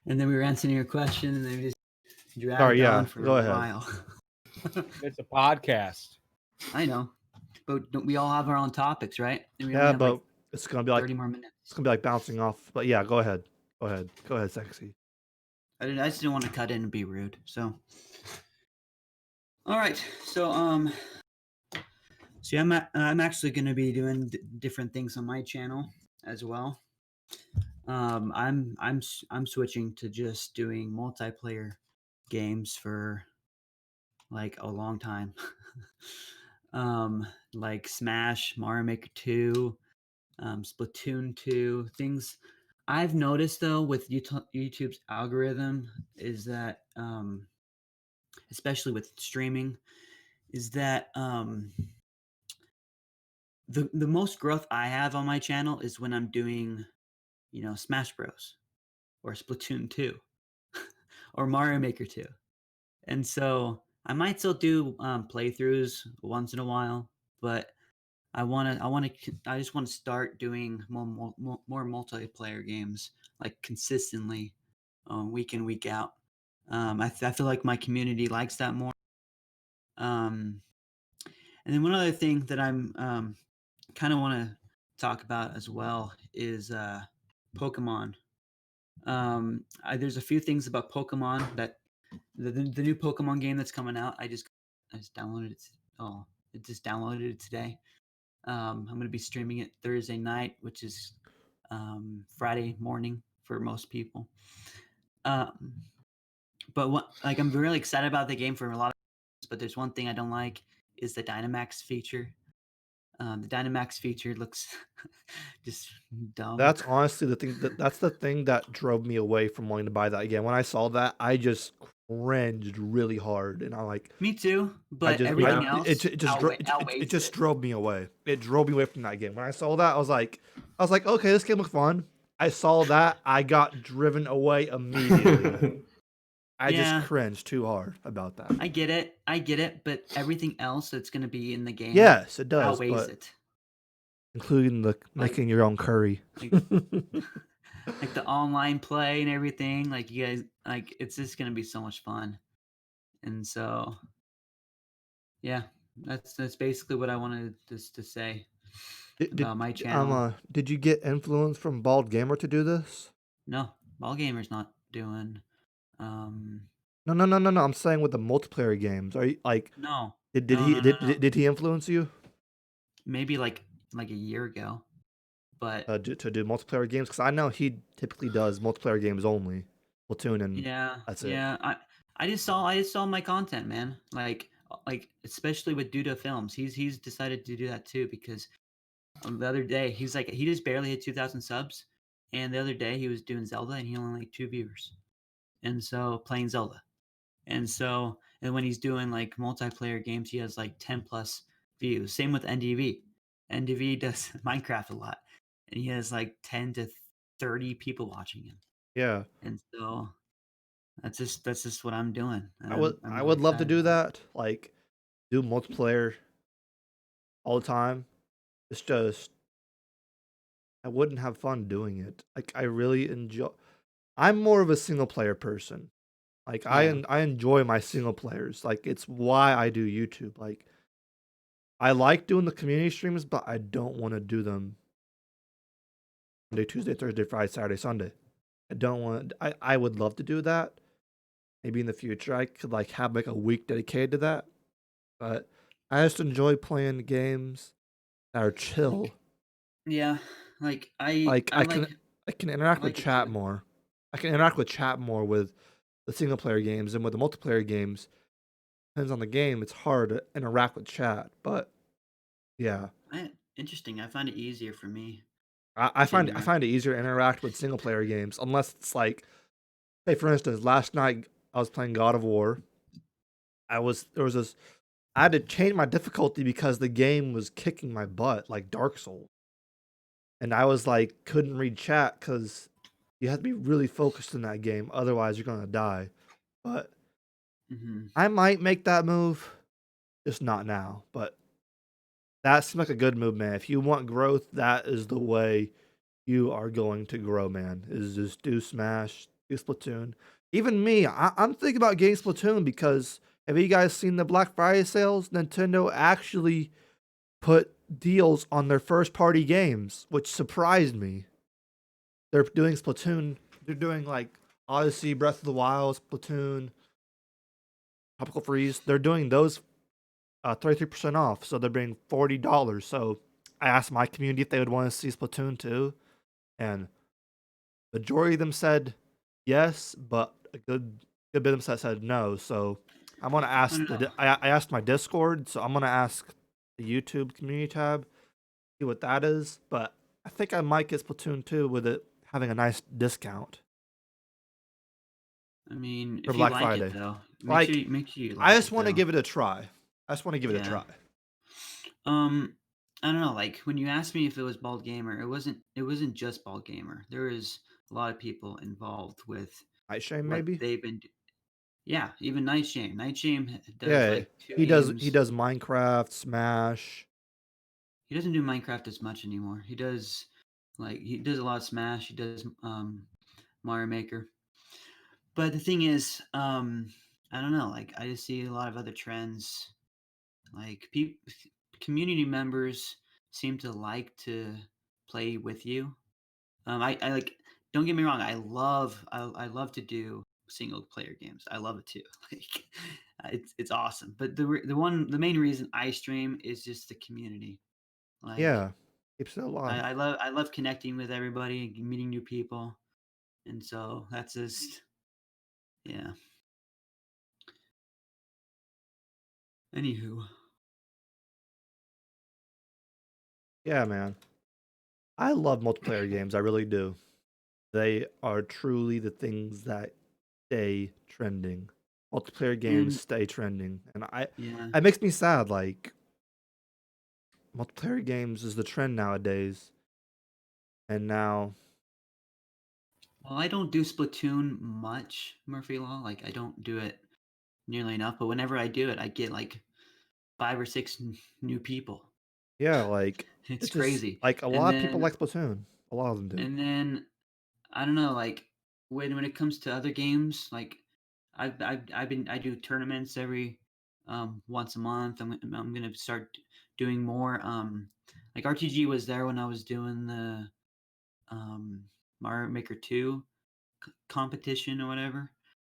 And then we were answering your question, and then we just dragged on for a while. It's a podcast. I know, but don't we all have our own topics, right? And we Yeah, only have, but like, it's gonna be like 30 more minutes. It's gonna be like bouncing off. But yeah, go ahead, Sexy. I just didn't want to cut in and be rude. So, all right. So I'm actually going to be doing different things on my channel as well. I'm switching to just doing multiplayer games for like a long time. Like Smash, Mario Maker 2, Splatoon 2, things. I've noticed though with YouTube's algorithm is that, especially with streaming, is that the most growth I have on my channel is when I'm doing, Smash Bros. Or Splatoon 2 or Mario Maker 2. And so I might still do playthroughs once in a while, but I just want to start doing more multiplayer games like consistently, week in, week out. I feel like my community likes that more. And then one other thing that I'm kind of want to talk about as well is Pokemon. There's a few things about Pokemon that the new Pokemon game that's coming out. I just downloaded it. Oh, it just downloaded it today. I'm going to be streaming it Thursday night, which is Friday morning for most people. But I'm really excited about the game for a lot of reasons, but there's one thing I don't like is the Dynamax feature. The Dynamax feature looks just dumb. That's honestly the thing. That's the thing that drove me away from wanting to buy that again. When I saw that, I just cringed really hard, and I like. Me too, but everything else it just drove me away. It drove me away from that game. When I saw that, I was like, okay, this game looks fun. I saw that, I got driven away immediately. I just cringed too hard about that. I get it, but everything else that's going to be in the game, yes, it does, outweighs it, including the making your own curry, like the online play and everything. Like you guys, like it's just going to be so much fun, and so yeah, that's basically what I wanted to say about my channel. Did you get influence from Bald Gamer to do this? No, Bald Gamer's not doing. No. I'm saying with the multiplayer games. Are you like? No. Did he influence you? Maybe like a year ago, but to do multiplayer games, because I know he typically does multiplayer games only, Platoon and that's it. Yeah, I just saw my content, man. Like especially with Duda Films, he's decided to do that too because the other day he just barely hit 2,000 subs, and the other day he was doing Zelda and he only had like 2 viewers, and so playing Zelda. And when he's doing like multiplayer games, he has like 10 plus views. Same with NDV. NDV does Minecraft a lot, and he has like 10 to 30 people watching him. Yeah. And so that's just what I'm doing. I would love to do that. Like do multiplayer all the time. It's just I wouldn't have fun doing it. Like I really enjoy. I'm more of a single player person. Like I enjoy my single players. Like it's why I do YouTube. Like I like doing the community streams, but I don't want to do them Monday, Tuesday, Thursday, Friday, Saturday, Sunday. I don't want. I would love to do that. Maybe in the future I could like have like a week dedicated to that. But I just enjoy playing games that are chill. Yeah, like I Like I like I can I interact with like it chat too. more. I can interact with chat more with the single player games, and with the multiplayer games, depends on the game. It's hard to interact with chat, but yeah, Interesting. I find it easier for me I to find I interact. find it easier to interact with single player games unless it's like, say for instance, last night I was playing God of War. There was this I had to change my difficulty because the game was kicking my butt like Dark Souls, and I was like couldn't read chat because you have to be really focused in that game, otherwise you're gonna die. But Hmm. I might make that move, just not now. But that seems like a good move, man. If you want growth, that is the way you are going to grow, man. Is just do Smash, do Splatoon. Even me, I'm thinking about getting Splatoon because have you guys seen the Black Friday sales? Nintendo actually put deals on their first party games, which surprised me. They're doing Splatoon. They're doing like Odyssey, Breath of the Wild, Splatoon, Tropical Freeze. They're doing those 33% off. So they're bringing $40. So I asked my community if they would want to see Splatoon 2, and majority of them said yes, but a good bit of them said no. So I'm gonna I ask don't know. I asked my Discord, so I'm gonna ask the YouTube community tab, see what that is. But I think I might get Splatoon 2 with it having a nice discount I mean, for if you Black like it Friday. though, Like, make sure you I like just it want to though. give it a try. I just want to give it a Yeah. try. Um, I don't know. Like when you asked me if it was Bald Gamer, it wasn't just Bald Gamer. There is a lot of people involved with Night Shame, what maybe. they've been. Yeah, even Night Shame. Night Shame does Yeah, like two he games. does Minecraft, Smash. He doesn't do Minecraft as much anymore. He does a lot of Smash. He does Mario Maker. But the thing is, I don't know. Like I just see a lot of other trends. Like community members seem to like to play with you. I like. Don't get me wrong. I love to do single player games. I love it too. Like it's awesome. But the main reason I stream is just the community. Like Yeah, keeps it alive. I love connecting with everybody, meeting new people, and so that's just yeah. Anywho, Yeah, man. I love multiplayer games. I really do. They are truly the things that stay trending. Multiplayer games and stay trending, and yeah. it makes me sad. Like multiplayer games is the trend nowadays, and now Well, I don't do Splatoon much, Murphy Law. Like I don't do it nearly enough. But whenever I do it, I get like 5 or 6 new people. yeah, like It's it's just crazy. like a And lot of people then like Splatoon. A lot of them do. and then I don't know. Like when it comes to other games, like I do tournaments every once a month. I'm gonna start doing more. Like RTG was there when I was doing the um Mario Maker 2 competition or whatever.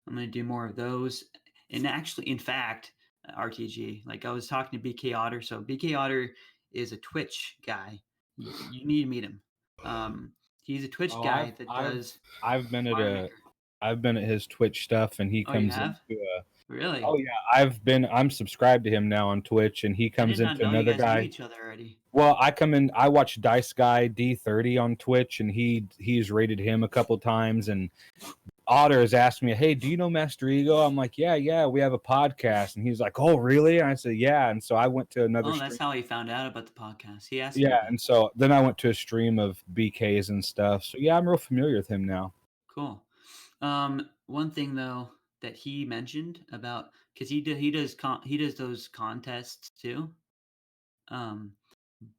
I'm gonna do more of those. And actually, in fact, RTG. Like I was talking to BK Otter. So BK Otter is a Twitch guy. You need to meet him. He's a Twitch Oh, guy that does I've been Mario Maker. I've been at his Twitch stuff, and he Oh, you comes into have? Really? oh yeah, I'm subscribed to him now on Twitch, and he I comes did not into know you another guys knew guy. each other already. Well, I watch Dice Guy D30 on Twitch, and he's rated him a couple times, and Otter has asked me, "Hey, do you know Master Ego?" I'm like, "Yeah, we have a podcast." And he's like, "Oh, really?" And I said, "Yeah." And so I went to another Oh, that's stream. how he found out about the podcast. He asked me Yeah, about and it. so then I went to a stream of BKs and stuff. So yeah, I'm real familiar with him now. Cool. One thing though that he mentioned about because he does those contests too. Um,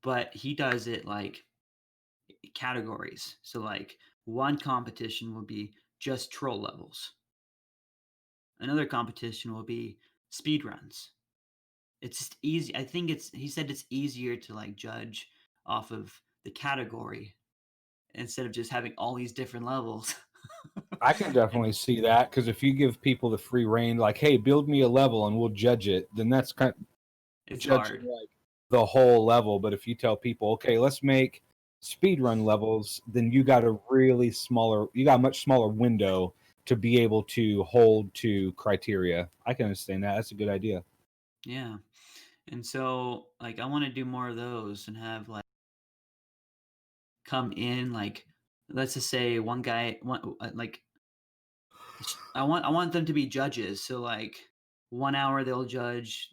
but he does it like categories. So like one competition will be just troll levels. Another competition will be speed runs. It's just easy. I think he said it's easier to like judge off of the category instead of just having all these different levels. I can and definitely see that because if you give people the free reign, like, "Hey, build me a level and we'll judge it," then that's kind. It's judging hard. like the whole level. But if you tell people, okay, let's make speedrun levels, then you got a much smaller window to be able to hold to criteria. I can understand that. That's a good idea. Yeah. And so like I want to do more of those and have like come in like let's just say one guy like I want them to be judges. So like 1 hour they'll judge,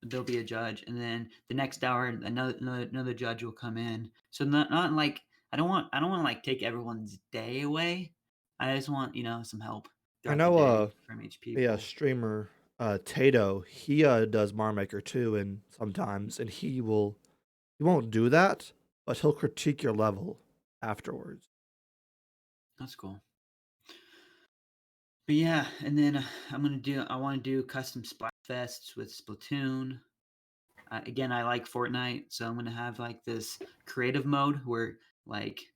there'll be a judge, and then the next hour another judge will come in. So not like I don't want to like take everyone's day away. I just want some help I throughout the know day from each people. streamer Tato, he does Mario Maker too, and sometimes, and he won't do that, but he'll critique your level afterwards. That's cool. But yeah, and then I want to do custom Splatfests with Splatoon. Again, I like Fortnite, so I'm gonna have like this creative mode where like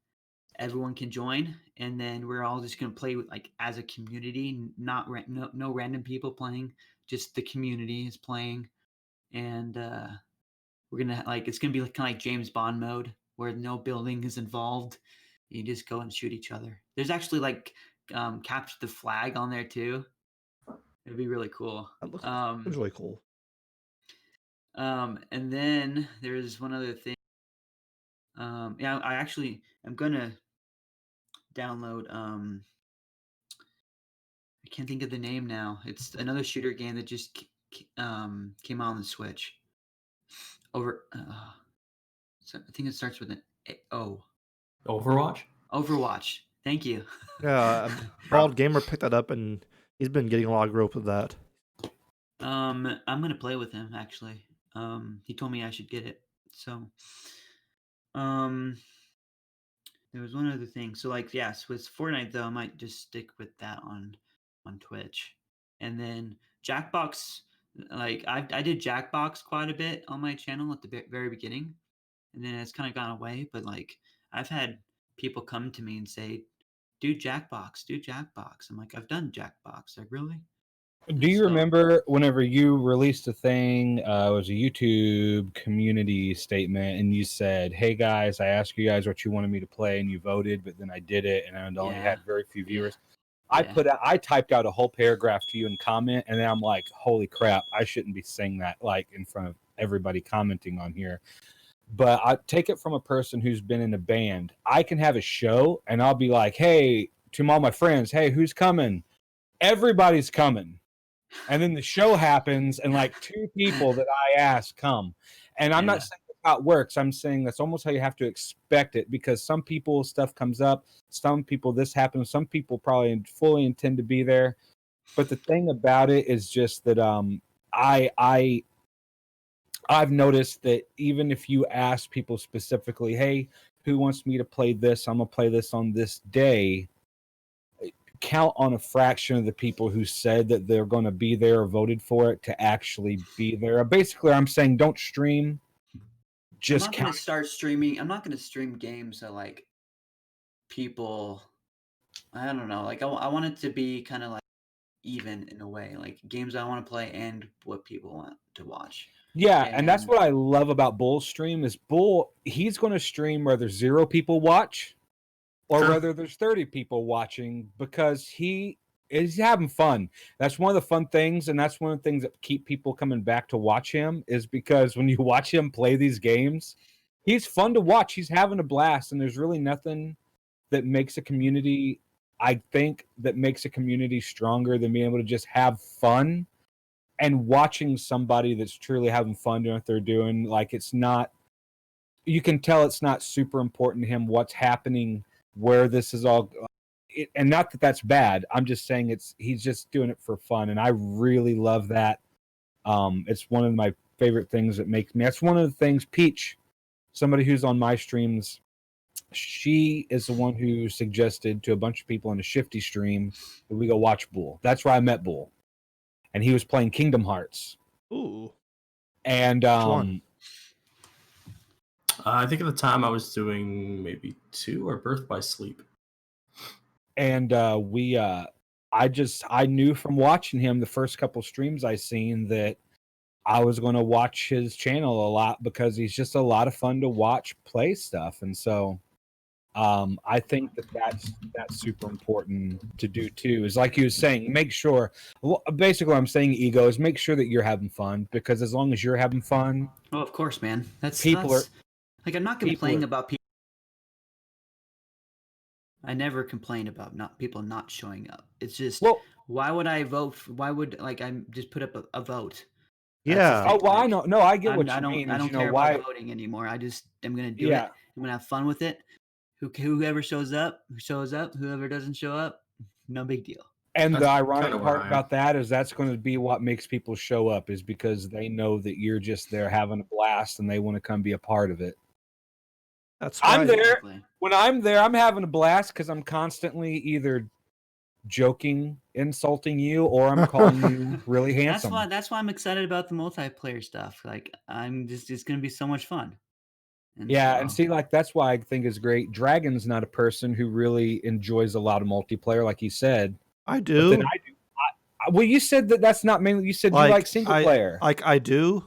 everyone can join, and then we're all just gonna play with like as a community, not no random people playing, just the community is playing, and we're gonna like it's gonna be like kind of like James Bond mode where no building is involved. You just go and shoot each other. There's actually like capture the flag on there too. It'd be really cool. That looks really cool. And then there's one other thing. Yeah, I'm gonna download. I can't think of the name now. It's another shooter game that just came out on the Switch. So I think it starts with an O. Overwatch. Overwatch. Thank you. Yeah, Bald Gamer picked that up, and he's been getting a lot of growth with that. I'm gonna play with him actually. He told me I should get it. So, there was one other thing. So like, yes, with Fortnite though, I might just stick with that on Twitch, and then Jackbox. Like I did Jackbox quite a bit on my channel at the very beginning, and then it's kind of gone away. But like, I've had people come to me and say, "Do Jackbox, do Jackbox." I'm like, I've done Jackbox. Like, really? Do you So- remember whenever you released a thing, it was a YouTube community statement, and you said, "Hey guys, I asked you guys what you wanted me to play, and you voted, but then I did it, and I only had very few viewers." I typed out a whole paragraph to you in comment, and then I'm like, "Holy crap, I shouldn't be saying that like in front of everybody commenting on here." But I take it from a person who's been in a band. I can have a show, and I'll be like, "Hey," to all my friends, "Hey, who's coming?" Everybody's coming. And then the show happens, and like 2 people that I ask come. And I'm not saying that's how it works. I'm saying that's almost how you have to expect it, because some people stuff comes up, some people this happens, some people probably fully intend to be there. But the thing about it is just that I've noticed that even if you ask people specifically, "Hey, who wants me to play this? I'm gonna play this on this day," count on a fraction of the people who said that they're going to be there or voted for it to actually be there. Basically, I'm saying don't stream. Just I'm not gonna start streaming. I'm not gonna stream games that like people. I don't know. Like I want it to be kind of like even in a way, like games I want to play and what people want to watch. Yeah, and that's what I love about Bull's stream is he's going to stream whether 0 people watch or whether there's 30 people watching, because he is having fun. That's one of the fun things, and that's one of the things that keep people coming back to watch him, is because when you watch him play these games, he's fun to watch. He's having a blast, and there's really nothing that makes a community, I think, that makes a community stronger than being able to just have fun and watching somebody that's truly having fun doing what they're doing. Like, it's not, you can tell it's not super important to him what's happening, where this is all, and not that that's bad. I'm just saying he's just doing it for fun, and I really love that. It's one of my favorite things that makes me. That's one of the things. Peach, somebody who's on my streams, she is the one who suggested to a bunch of people on a Shifty stream that we go watch Bull. That's where I met Bull, and he was playing Kingdom Hearts. Ooh, and which one? I think at the time I was doing maybe 2 or Birth by Sleep. And I knew from watching him the first couple streams I seen that I was going to watch his channel a lot because he's just a lot of fun to watch play stuff. And so I think that's super important to do too. Is like you was saying, make sure. Well, basically, what I'm saying, Ego, is make sure that you're having fun, because as long as you're having fun, Oh, of course, man. That's people are like, I'm not people complaining are- about people. I never complain about people not showing up. It's just, well. why would I vote? Why would I just put up a vote? That's the Yeah. Oh thing. well, I Like, know. No, I get what I you don't mean. I Is don't you know care why? about voting anymore. I just am gonna do Yeah. it. I'm gonna have fun with it. Whoever shows up, shows up. Whoever doesn't show up, no big deal. And the That's ironic kinda where part I am. about that is that's going to be what makes people show up, is because they know that you're just there having a blast and they want to come be a part of it. That's I'm why there. Exactly. When I'm there, I'm having a blast because I'm constantly either joking, insulting you, or I'm calling you really handsome. That's why I'm excited about the multiplayer stuff. Like, it's gonna be so much fun. Yeah, and so- see, like that's why I think is great. Dragon's not a person who really enjoys a lot of multiplayer, like he said. I But then do. I do. Well, you said that's not mainly. You said you like single player. I do,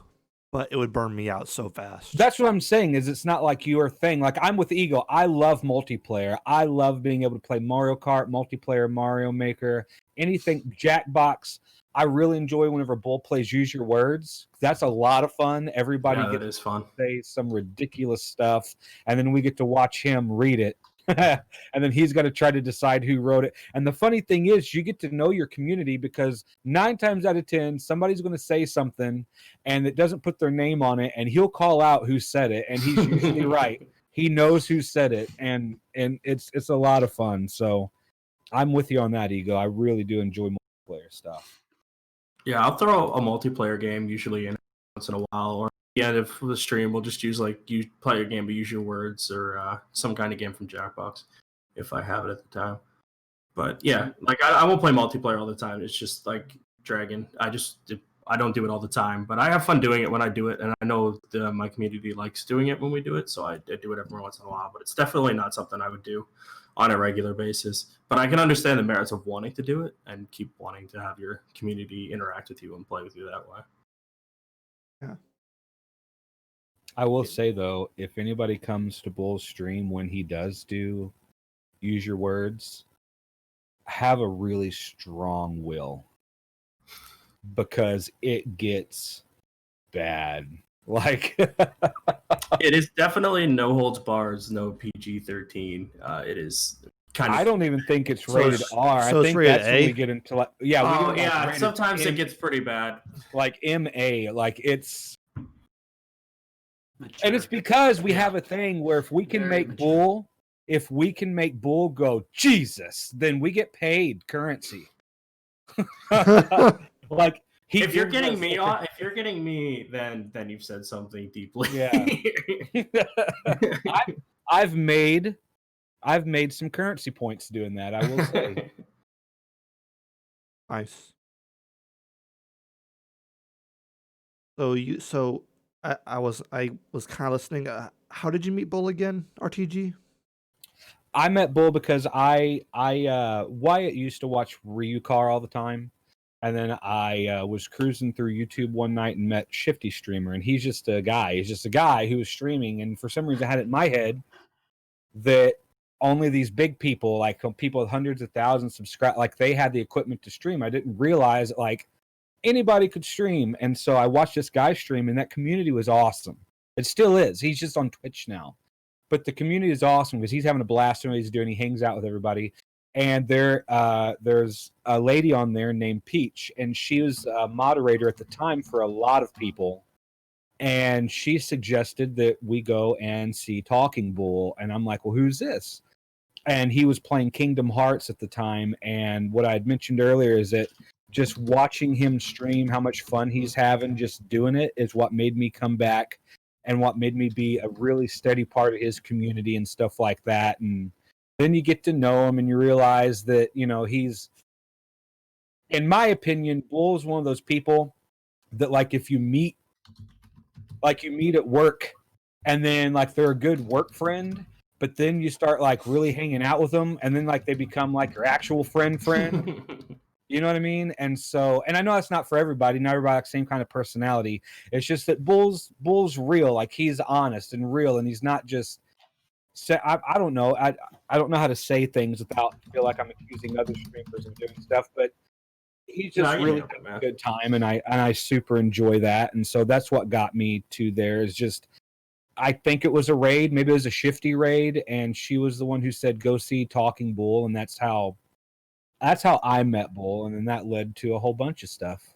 but it would burn me out so fast. That's what I'm saying. Is it's not like your thing. Like I'm with Ego. I love multiplayer. I love being able to play Mario Kart, multiplayer, Mario Maker, anything, Jackbox. I really enjoy whenever Bull plays Use Your Words. That's a lot of fun. Everybody Yeah, that gets is fun. to say some ridiculous stuff, and then we get to watch him read it. And then he's got to try to decide who wrote it. And the funny thing is, you get to know your community because 9 times out of 10, somebody's going to say something and it doesn't put their name on it, and he'll call out who said it, and he's usually right. He knows who said it, and it's a lot of fun. So I'm with you on that, Ego. I really do enjoy multiplayer stuff. Yeah, I'll throw a multiplayer game usually in once in a while, or at the end of the stream, we'll just use like you play a game but use your words, or some kind of game from Jackbox if I have it at the time. But yeah, like I won't play multiplayer all the time. It's just like Dragon. I don't do it all the time, but I have fun doing it when I do it, and I know my community likes doing it when we do it, so I do it every once in a while. But it's definitely not something I would do on a regular basis. But I can understand the merits of wanting to do it and keep wanting to have your community interact with you and play with you that way. Yeah. I will say though, if anybody comes to Bull's stream when he does do Use Your Words, have a really strong will, because it gets bad. Like It is definitely no holds bars, no PG-13. It is kind of. I don't even think it's So rated it's- R. so I it's think rated that's when A? we get into like we get Oh like yeah, rated sometimes it M- gets pretty bad. like MA. Like it's Mature. and it's because we Yeah. have a thing where if we can Very make mature. Bull go Jesus, then we get paid currency. Like he If you're gives getting us me like on, if you're getting me, then you've said something deeply. Yeah. I've made some currency points doing that, I will say. Nice. So I was kind of listening. How did you meet Bull again? RTG. I met Bull because Wyatt used to watch Ryucar all the time, and then I was cruising through YouTube one night and met Shifty Streamer, and he's just a guy. He's just a guy who was streaming, and for some reason I had it in my head that only these big people, like people with hundreds of thousands subscribe, like they had the equipment to stream. I didn't realize like anybody could stream, and so I watched this guy stream, and that community was awesome. It still is. He's just on Twitch now. But the community is awesome because he's having a blast doing what he's doing. He hangs out with everybody. And there's a lady on there named Peach, and she was a moderator at the time for a lot of people. And she suggested that we go and see TalkingBull. And I'm like, well, who's this? And he was playing Kingdom Hearts at the time. And what I had mentioned earlier is that just watching him stream, how much fun he's having just doing it, is what made me come back and what made me be a really steady part of his community and stuff like that. And then you get to know him and you realize that, you know, he's, in my opinion, Bull's one of those people that, like, if you meet at work and then like they're a good work friend, but then you start like really hanging out with them and then like they become like your actual friend. You know what I mean? And so, and I know that's not for everybody. Not everybody has the same kind of personality. It's just that Bull's real. Like, he's honest and real, and he's not just. I don't know. I don't know how to say things without feel like I'm accusing other streamers of doing stuff, but he's No, just you really nailed it, having a man. good time, and I super enjoy that. And so that's what got me to there. Is just I think it was a raid, maybe it was a shifty raid, and she was the one who said go see Talking Bull, and that's how I met Bull, and then that led to a whole bunch of stuff.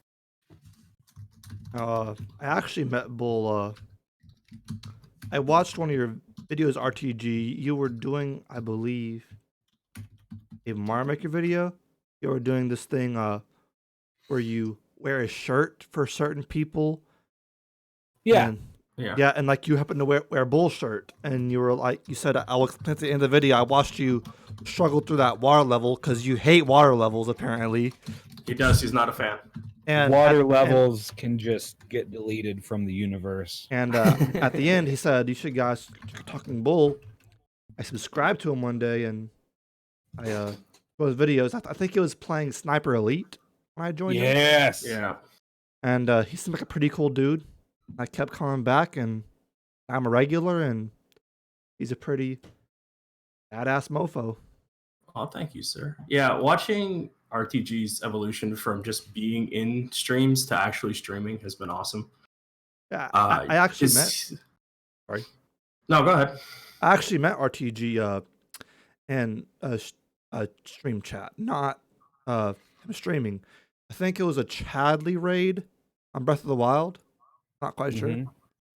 I actually met Bull. I watched one of your videos, RTG. You were doing, I believe, a Mario Maker video. You were doing this thing where you wear a shirt for certain people. Yeah. And, Yeah. yeah, and like you happen to wear a Bull shirt, and you were like, you said, I'll explain at the end of the video. I watched you struggle through that water level because you hate water levels, apparently. He does. He's not a fan. And water levels can just get deleted from the universe. And at the end, he said, "You should guys check Talking Bull." I subscribed to him one day, and I saw his videos. I think he was playing Sniper Elite when I joined him. Yes. Yeah. And he seemed like a pretty cool dude. I kept coming back, and I'm a regular, and he's a pretty badass mofo. Oh, thank you, sir. Yeah, watching RTG's evolution from just being in streams to actually streaming has been awesome. Yeah, I actually met. Sorry. No, go ahead. I actually met RTG in a stream chat, not him streaming. I think it was a Chadley raid on Breath of the Wild. Not quite sure. Mhm.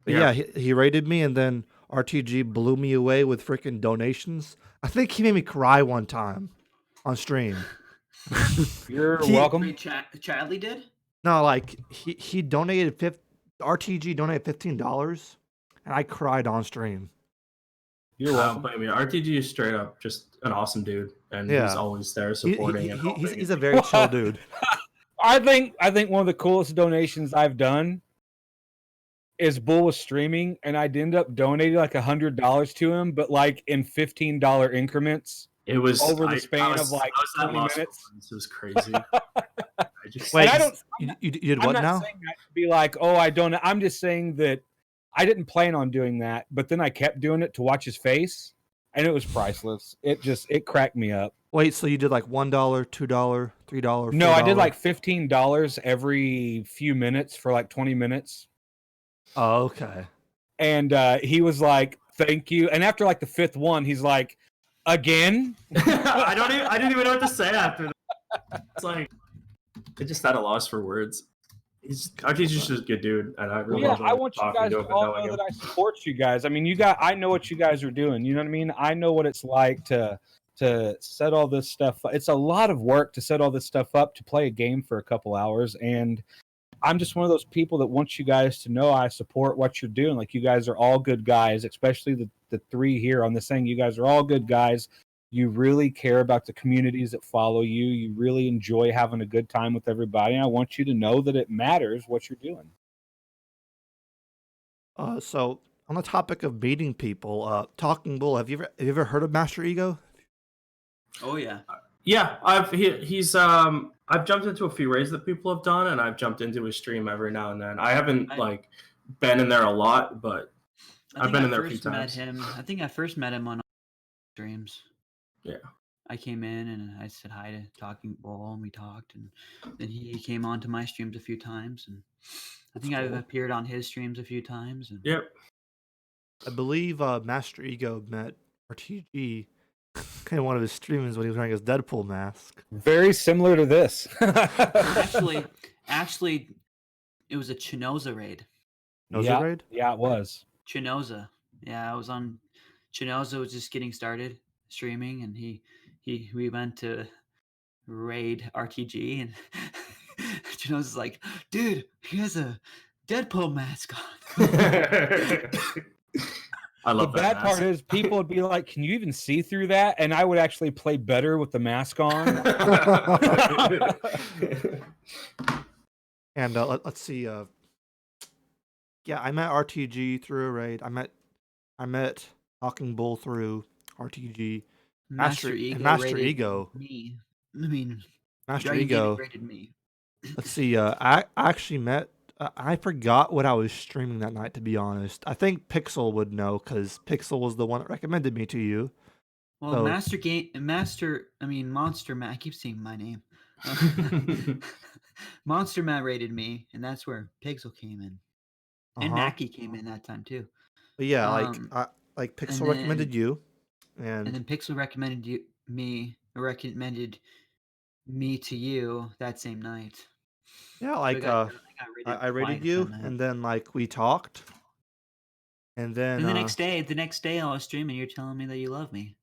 But yeah, he raided me, and then RTG blew me away with freaking donations. I think he made me cry one time on stream. You're He- welcome. Wait, Chadley did? No, like he donated RTG donated $15, and I cried on stream. You're I welcome. don't blame you. RTG is straight up just an awesome dude, and Yeah. he's always there supporting and helping. He's a very chill dude. I think one of the coolest donations I've done is Bull was streaming, and I'd end up donating like $100 to him, but like in $15 increments. It was over the span of like I was at 20 loss for minutes. words. It was crazy. I just Wait, I don't- you did I'm what not now? saying that to be like, oh, I don't. I'm just saying that I didn't plan on doing that, but then I kept doing it to watch his face, and it was priceless. It cracked me up. Wait, so you did like $1, $2, $3? No, I did $4? like $15 every few minutes for like 20 minutes. Oh, okay. And he was like, "Thank you." And after like the fifth one, he's like, "Again?" I didn't even know what to say after that. It's like I just had a loss for words. RTG's just a good dude, and I really Yeah, enjoy I want you talking guys to to him and all knowing know him. that I support you guys. I mean, I know what you guys are doing. You know what I mean? I know what it's like to set all this stuff up. It's a lot of work to set all this stuff up to play a game for a couple hours, and I'm just one of those people that wants you guys to know I support what you're doing. Like, you guys are all good guys, especially the three here on this thing. You guys are all good guys. You really care about the communities that follow you. You really enjoy having a good time with everybody. And I want you to know that it matters what you're doing. So on the topic of meeting people, Talking Bull, have you ever heard of Master Ego? Oh yeah. Yeah, I've jumped into a few raids that people have done, and I've jumped into his stream every now and then. I haven't been in there a lot, but I've been in there a few times. I think I first met him on streams. Yeah. I came in and I said hi to Talking Bull, and we talked, and then he came on to my streams a few times, and I think I've appeared on his streams a few times. And Yep. I believe Master Ego met RTG in one of his streams when he was wearing his Deadpool mask. Very similar to this. actually, it was a Chinoza raid. Noza raid? Yeah, it was. Chinoza. Yeah, I was on. Chinoza was just getting started streaming, and we went to raid RTG, and Chinoza's like, dude, he has a Deadpool mask on. I love the bad part is people would be like, can you even see through that? And I would actually play better with the mask on. And let's see. Yeah, I met RTG through a raid. I met Talking Bull through RTG. Master Ego. Me. I mean, Master DragonGaming Ego. rated me. Let's see. I actually met. I forgot what I was streaming that night. To be honest, I think Pixel would know because Pixel was the one that recommended me to you. Well, So- Monster Matt. I keep saying my name. Monster Matt rated me, and that's where Pixel came in, and Naki came in that time too. But yeah, And Pixel recommended you, and then Pixel recommended me to you that same night. yeah, So like I rated twice you, that night. and then like we talked, and then And the next day, I was streaming. You're telling me that you love me.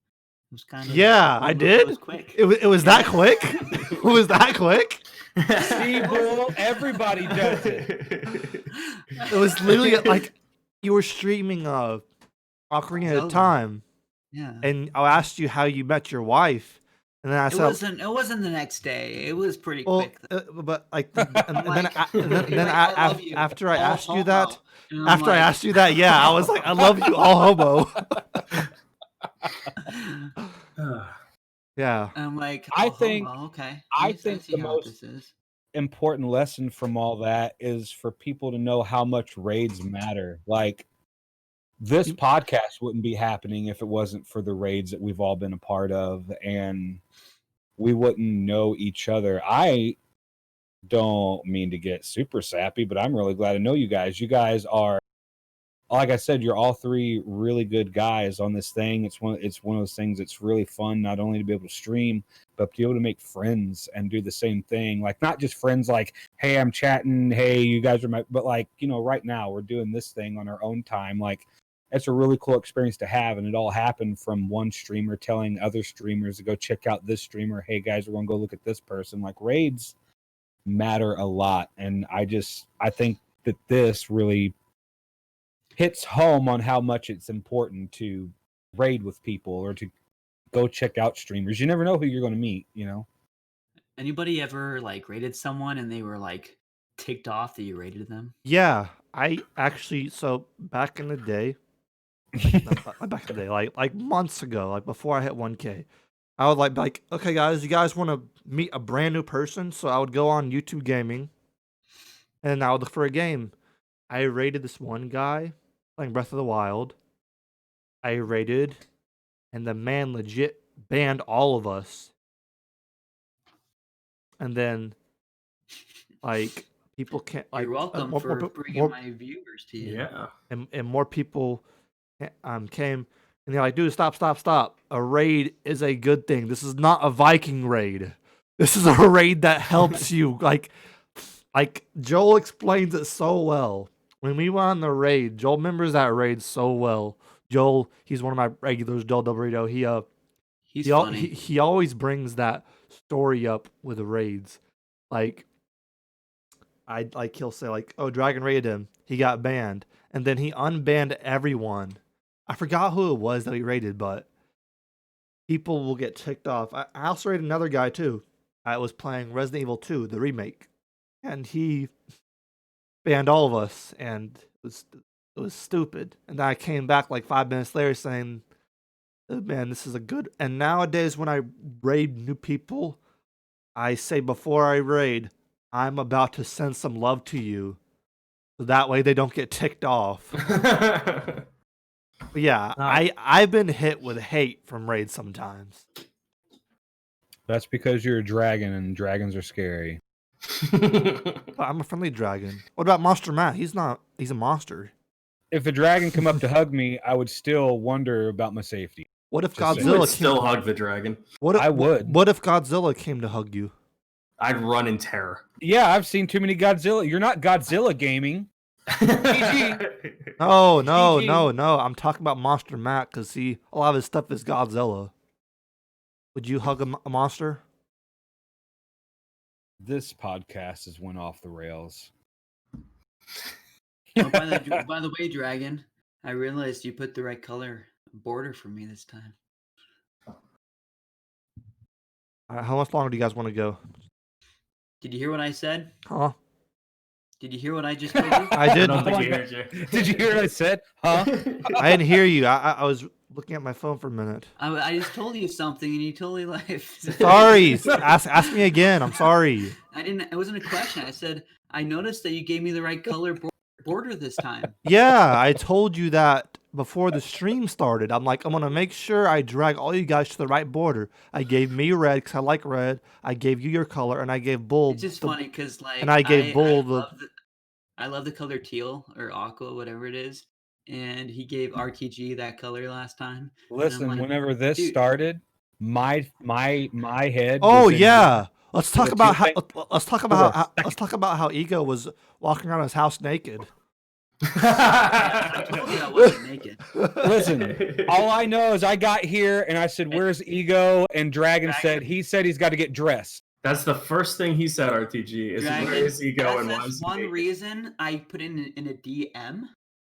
It was kind of yeah, I did. It was quick. It was that quick. It was that quick. See, Bull, everybody does it. It was literally like you were streaming Ocarina of Time, Yeah. and I asked you how you met your wife, and then I said It wasn't the next day. It was pretty well, quick. but like, then I love you, after I all asked you homo. that, And I'm like, yeah, I was like, I love you, all homo. Yeah. I'm like, I all think- homo, okay. I Yes, think see the how most- this is. Important lesson from all that is for people to know how much raids matter. Like, this podcast wouldn't be happening if it wasn't for the raids that we've all been a part of, and we wouldn't know each other. I don't mean to get super sappy, but I'm really glad to know you guys. You guys are, like I said, you're all three really good guys on this thing. It's one of those things that's really fun, not only to be able to stream, but to be able to make friends and do the same thing. Like, not just friends like, hey, I'm chatting, hey, you guys are my, but like, right now we're doing this thing on our own time. Like, it's a really cool experience to have, and it all happened from one streamer telling other streamers to go check out this streamer. Hey guys, we're gonna go look at this person. Like, raids matter a lot, and I think that this really hits home on how much it's important to raid with people or to go check out streamers. You never know who you're going to meet, Anybody ever like rated someone and they were like ticked off that you rated them? Yeah, I actually back in the day, like months ago, like before I hit 1K, I would like, okay guys, you guys want to meet a brand new person? So I would go on YouTube Gaming, and I would look for a game. I rated this one guy playing Breath of the Wild. I rated, and the man legit banned all of us. And then, like, people can't like. You're welcome more- for more- bringing more- my viewers to you. Yeah. and more people came, and they're like, dude, stop. A raid is a good thing. This is not a Viking raid. This is a raid that helps you. Like Joel explains it so well. When we went on the raid, Joel remembers that raid so well. Joel, he's one of my regulars, Joel Delburrito. He's funny. He always brings that story up with the raids. He'll say like, "Oh, Dragon raided him. He got banned." And then he unbanned everyone. I forgot who it was that he raided, but people will get ticked off. I also raided another guy too. I was playing Resident Evil 2, the remake, and he banned all of us, and it was stupid. And then I came back like 5 minutes later saying, "Oh, man, this is a good." And nowadays, when I raid new people, I say before I raid, I'm about to send some love to you. So that way they don't get ticked off. But yeah, I've been hit with hate from raids sometimes. That's because you're a dragon, and dragons are scary. But I'm a friendly dragon. What about Monster Matt? He's not. He's a monster. If a dragon come up to hug me, I would still wonder about my safety. What if Just saying. You would Godzilla still hug the dragon. I would. What if Godzilla came to hug you? I'd run in terror. Yeah, I've seen too many Godzilla. You're not Godzilla gaming. No. GG. I'm talking about Monster Matt because a lot of his stuff is Godzilla. Would you hug a monster? This podcast has went off the rails. Oh, by the way, Dragon, I realized you put the right color border for me this time. How much longer do you guys want to go? Did you hear what I said? Huh? Did you hear what I just told you? I I did. don't think Oh he my heard you. Did you hear what I said? Huh? I didn't hear you. I was looking at my phone for a minute. I just told you something and you totally laughed. Sorry. ask me again. I'm sorry. I didn't. It wasn't a question. I said I noticed that you gave me the right color border this time. Yeah, I told you that before the stream started. I'm like, I'm gonna make sure I drag all you guys to the right border. I gave me red because I like red. I gave you your color, and I gave Bull. It's just funny because like and I gave Bull I love the color teal or aqua, whatever it is, and he gave RTG that color last time. Listen, like, whenever this dude. started, my head. Oh was in yeah. Let's talk the about teal how. Let's talk about how Ego was walking around his house naked. I told you I wasn't naked. Listen, all I know is I got here and I said, "Where's Ego?" And Dragon said he's got to get dressed. That's the first thing he said. RTG is Dragon, where is Ego and why that's is he one naked? reason I put in a DM. And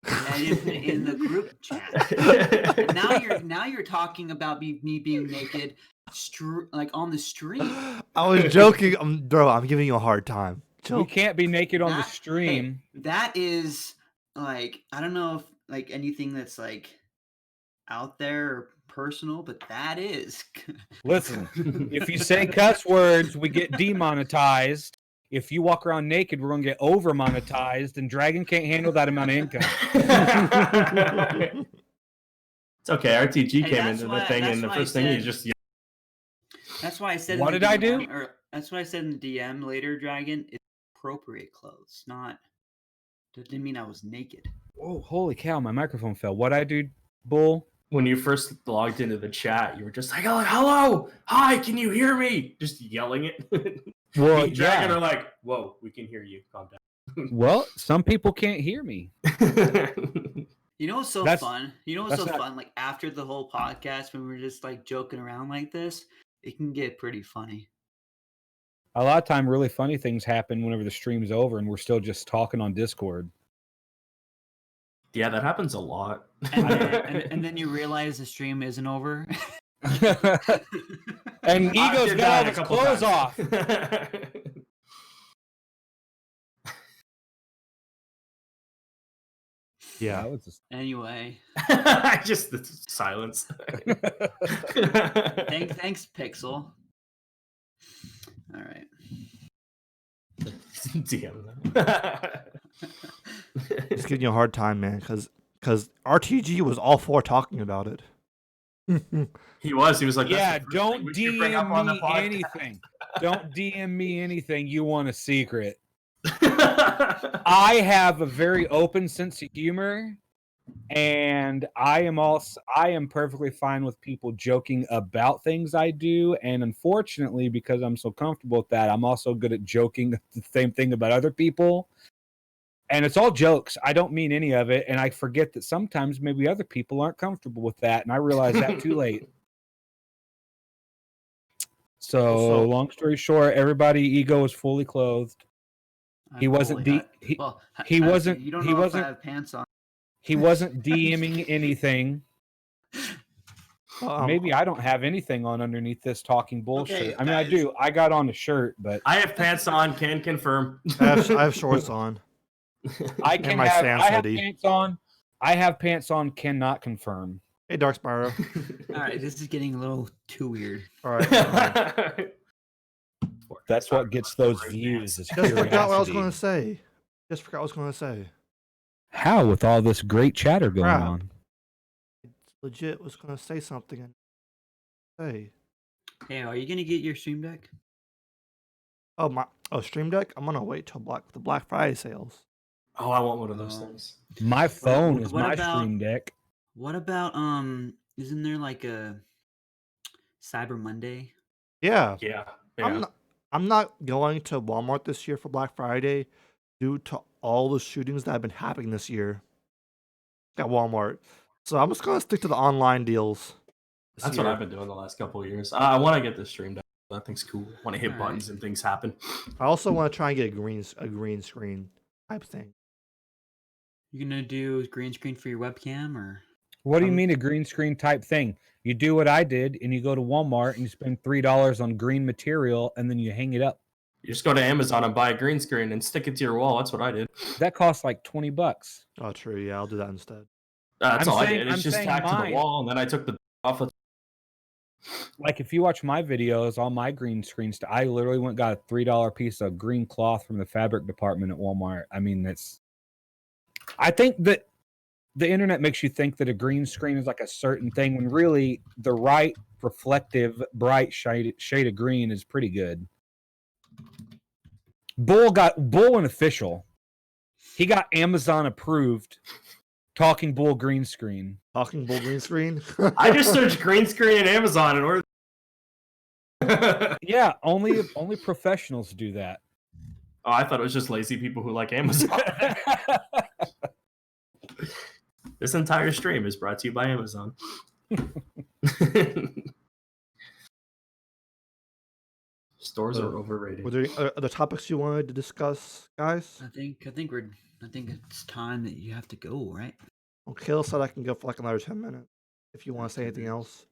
I didn't put it in the group chat. And now you're talking about me being naked, like on the stream. I was joking, bro. I'm giving you a hard time. You can't be naked on the stream. Hey, that is like, I don't know if like anything that's like out there or personal, but that is. Listen, if you say cuss words, we get demonetized. If you walk around naked, we're gonna get over monetized, and Dragon can't handle that amount of income. It's okay. RTG Hey, came into the thing, and the first thing he just. That's why I said. What did I do? Or that's what I said in the DM later, Dragon. It's appropriate clothes, not. Didn't mean I was naked. Oh, holy cow! My microphone fell. What I do, Bull? When you first logged into the chat, you were just like, "Oh, hello, hi, can you hear me?" Just yelling it. Well, Dragon are like, "Whoa, we can hear you. Calm down." Well, some people can't hear me. You know what's so fun? You know what's so fun? Like after the whole podcast, when we're just like joking around like this, it can get pretty funny. A lot of time, really funny things happen whenever the stream's over, and we're still just talking on Discord. Yeah, that happens a lot. And then you realize the stream isn't over. And Ego's got all his clothes off. Yeah. Anyway. Just the silence. Thanks, Pixel. All right. DM. Just giving you a hard time, man, because RTG was all for talking about it. He was like, yeah, don't DM me anything. Don't DM me anything. You want a secret. I have a very open sense of humor, and I am perfectly fine with people joking about things I do. And unfortunately, because I'm so comfortable with that, I'm also good at joking the same thing about other people. And it's all jokes. I don't mean any of it. And I forget that sometimes maybe other people aren't comfortable with that. And I realize that too late. So long story short, everybody Ego is fully clothed. He wasn't he wasn't you don't know if I have pants on. He wasn't DMing anything. Maybe I don't have anything on underneath this talking bullshit. Okay, I mean, I do. I got on a shirt, but I have pants on. Can confirm. I have shorts on. I have pants on. I have pants on. Cannot confirm. Hey, Dark Spyro. All right, this is getting a little too weird. All right. That's what gets those views. Just forgot what I was going to say. How with all this great chatter going on? Legit was going to say something and say. Hey, are you going to get your Stream Deck? Stream Deck? I'm going to wait till the Black Friday sales. Oh, I want one of those things. My phone is my Stream Deck. What about isn't there like a Cyber Monday? Yeah. Yeah. I'm not going to Walmart this year for Black Friday due to all the shootings that have been happening this year at Walmart. So I'm just going to stick to the online deals. That's what I've been doing the last couple of years. I want to get this Stream Deck. That thing's cool. I want to hit buttons and things happen. I also want to try and get a green screen type thing. You gonna do green screen for your webcam or? What do you mean a green screen type thing? You do what I did, and you go to Walmart and you spend $3 on green material, and then you hang it up. You just go to Amazon and buy a green screen and stick it to your wall. That's what I did. That costs like $20. Oh, true. Yeah, I'll do that instead. That's I'm all I saying- did. It's I'm just saying tacked to mine. the wall, and then I took the off. Like if you watch my videos, all my green screens, I literally went and got a $3 piece of green cloth from the fabric department at Walmart. I mean, I think that the internet makes you think that a green screen is like a certain thing when really the right reflective, bright shade of green is pretty good. Bull and official. He got Amazon approved. Talking Bull green screen. Talking Bull green screen. I just searched green screen in Amazon in order. Yeah, only professionals do that. Oh, I thought it was just lazy people who like Amazon. This entire stream is brought to you by Amazon. Stores are overrated. Were there any other topics you wanted to discuss, guys? I think it's time that you have to go, right? Well, Kill said I can go for like another 10 minutes. If you want to say anything else.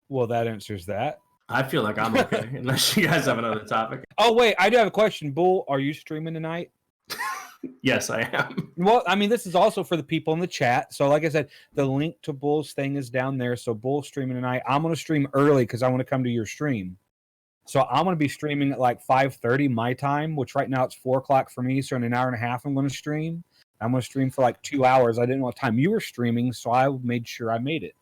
Well, that answers that. I feel like I'm okay, unless you guys have another topic. Oh wait, I do have a question. Bull, are you streaming tonight? Yes, I am. Well, I mean, this is also for the people in the chat. So, like I said, the link to Bull's thing is down there. So, Bull's streaming tonight. I'm going to stream early because I want to come to your stream. So, I'm going to be streaming at like 5:30 my time, which right now it's 4 o'clock for me. So, in an hour and a half, I'm going to stream. I'm going to stream for like 2 hours. I didn't know what time you were streaming, so I made sure I made it.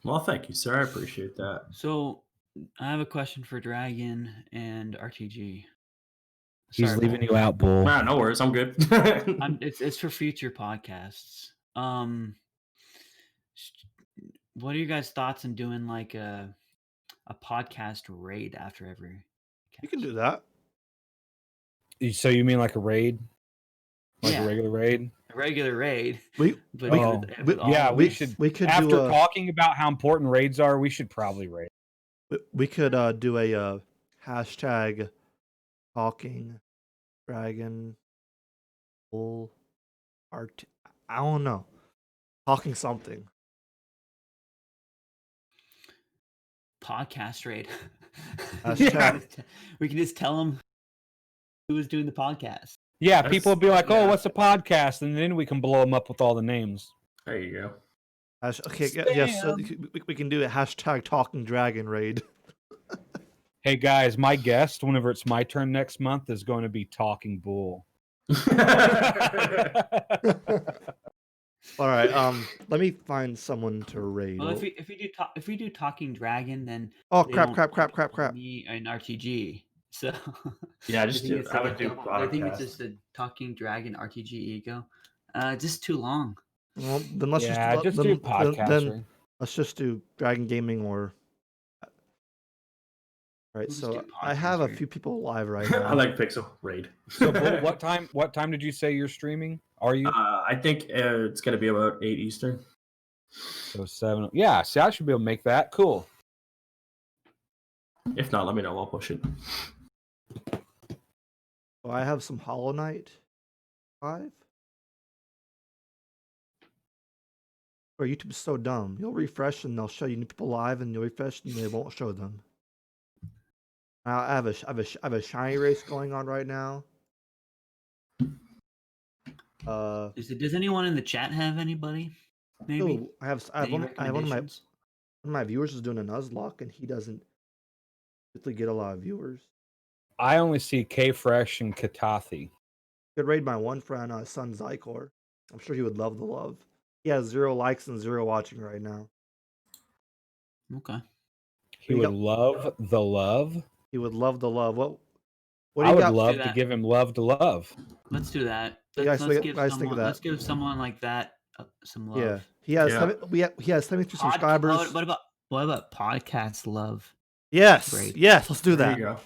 Well, thank you, sir. I appreciate that. So I have a question for Dragon and RTG. He's Sorry, leaving Bull. you out, Bull. Nah, no worries. I'm good. It's for future podcasts. What are you guys' thoughts on doing like a podcast raid after every? You can do that. So, you mean like a raid? Like Yeah. a regular raid? A regular raid. We But we- with all yeah, of we this. should. we could After do a talking about how important raids are, we should probably raid. we could do a hashtag talking dragon bull art. I don't know. Talking something. podcast raid. Hashtag. We can just tell them who was doing the podcast. Yeah, That's- people will be like, "Oh, yeah. what's a podcast?" And then we can blow them up with all the names. There you go. Okay, yes, we can do a hashtag talking dragon raid. Hey guys, my guest, whenever it's my turn next month, is going to be Talking Bull. All right, let me find someone to raid. Well, if we do talking dragon, then Oh they crap, don't crap, crap, crap, crap. me and RTG. So Yeah, I just think do. it's I would like do. I think it's podcast. just a talking dragon RTG ego. Just too long. Well, then let's Yeah, just just do podcast. then let's just do Dragon Gaming or. All right, We'll just so do I have a podcast few people live right I now. like Pixel Raid. So, Bull, what time did you say you're streaming? Are you? I think it's gonna be about 8 Eastern. So 7. Yeah, see, I should be able to make that. Cool. If not, let me know. I'll push it. So I have some Hollow Knight live. Or YouTube's so dumb. You'll refresh and they'll show you new people live, and you'll refresh and they won't show them. I have a shiny race going on right now. Does anyone in the chat have anybody? Maybe. Oh, I have Any one of my recommendations? viewers is doing a Nuzlocke, and he doesn't typically get a lot of viewers. I only see K Fresh and Katathi. Could raid my one friend, son Zykor. I'm sure he would love the love. He has 0 likes and 0 watching right now. Okay. He You would got- love the love. He would love the love. What do I you would got? love Do to that. give him love to love. Let's do that. You guys Let's think- give guys think of someone. that. Let's give someone like that some love. Yeah, he has. Yeah. He has 73 Pod- subscribers. What about podcast love? Yes, Great. yes. Let's do There that. you go.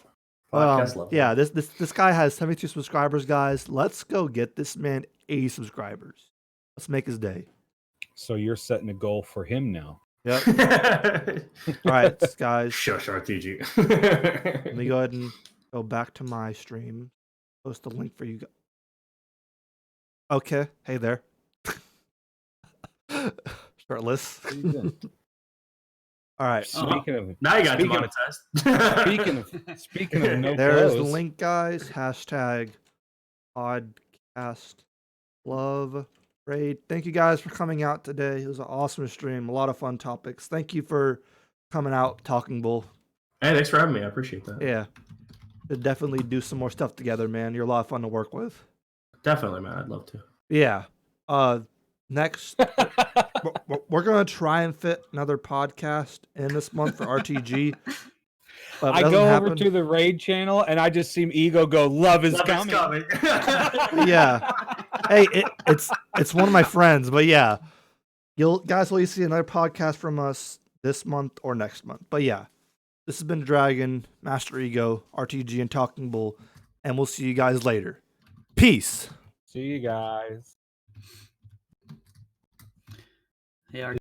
Podcast love. Yeah, this guy has 72 subscribers, guys. Let's go get this man 80 subscribers. Let's make his day. So you're setting a goal for him now. Yep. All right, guys. Shush, RTG. Let me go ahead and go back to my stream. Post a link for you guys. Okay. Hey there. Shirtless. What are you doing? All right. Speaking of Now you got Speaking- demonetized. speaking of no There's clothes, the link, guys. Hashtag podcast Love, Raid. Thank you guys for coming out today. It was an awesome stream. A lot of fun topics. Thank you for coming out, Talking Bull. Hey, thanks for having me. I appreciate that. Yeah. Should definitely do some more stuff together, man. You're a lot of fun to work with. Definitely, man. I'd love to. Yeah. Next, we're going to try and fit another podcast in this month for RTG. But I go over to the raid channel and I just see Ego go, love is coming. Yeah. Hey, it's one of my friends, but yeah. You'll guys will see another podcast from us this month or next month. But yeah. This has been Dragon, Master Ego, RTG, and Talking Bull, and we'll see you guys later. Peace. See you guys. Hey,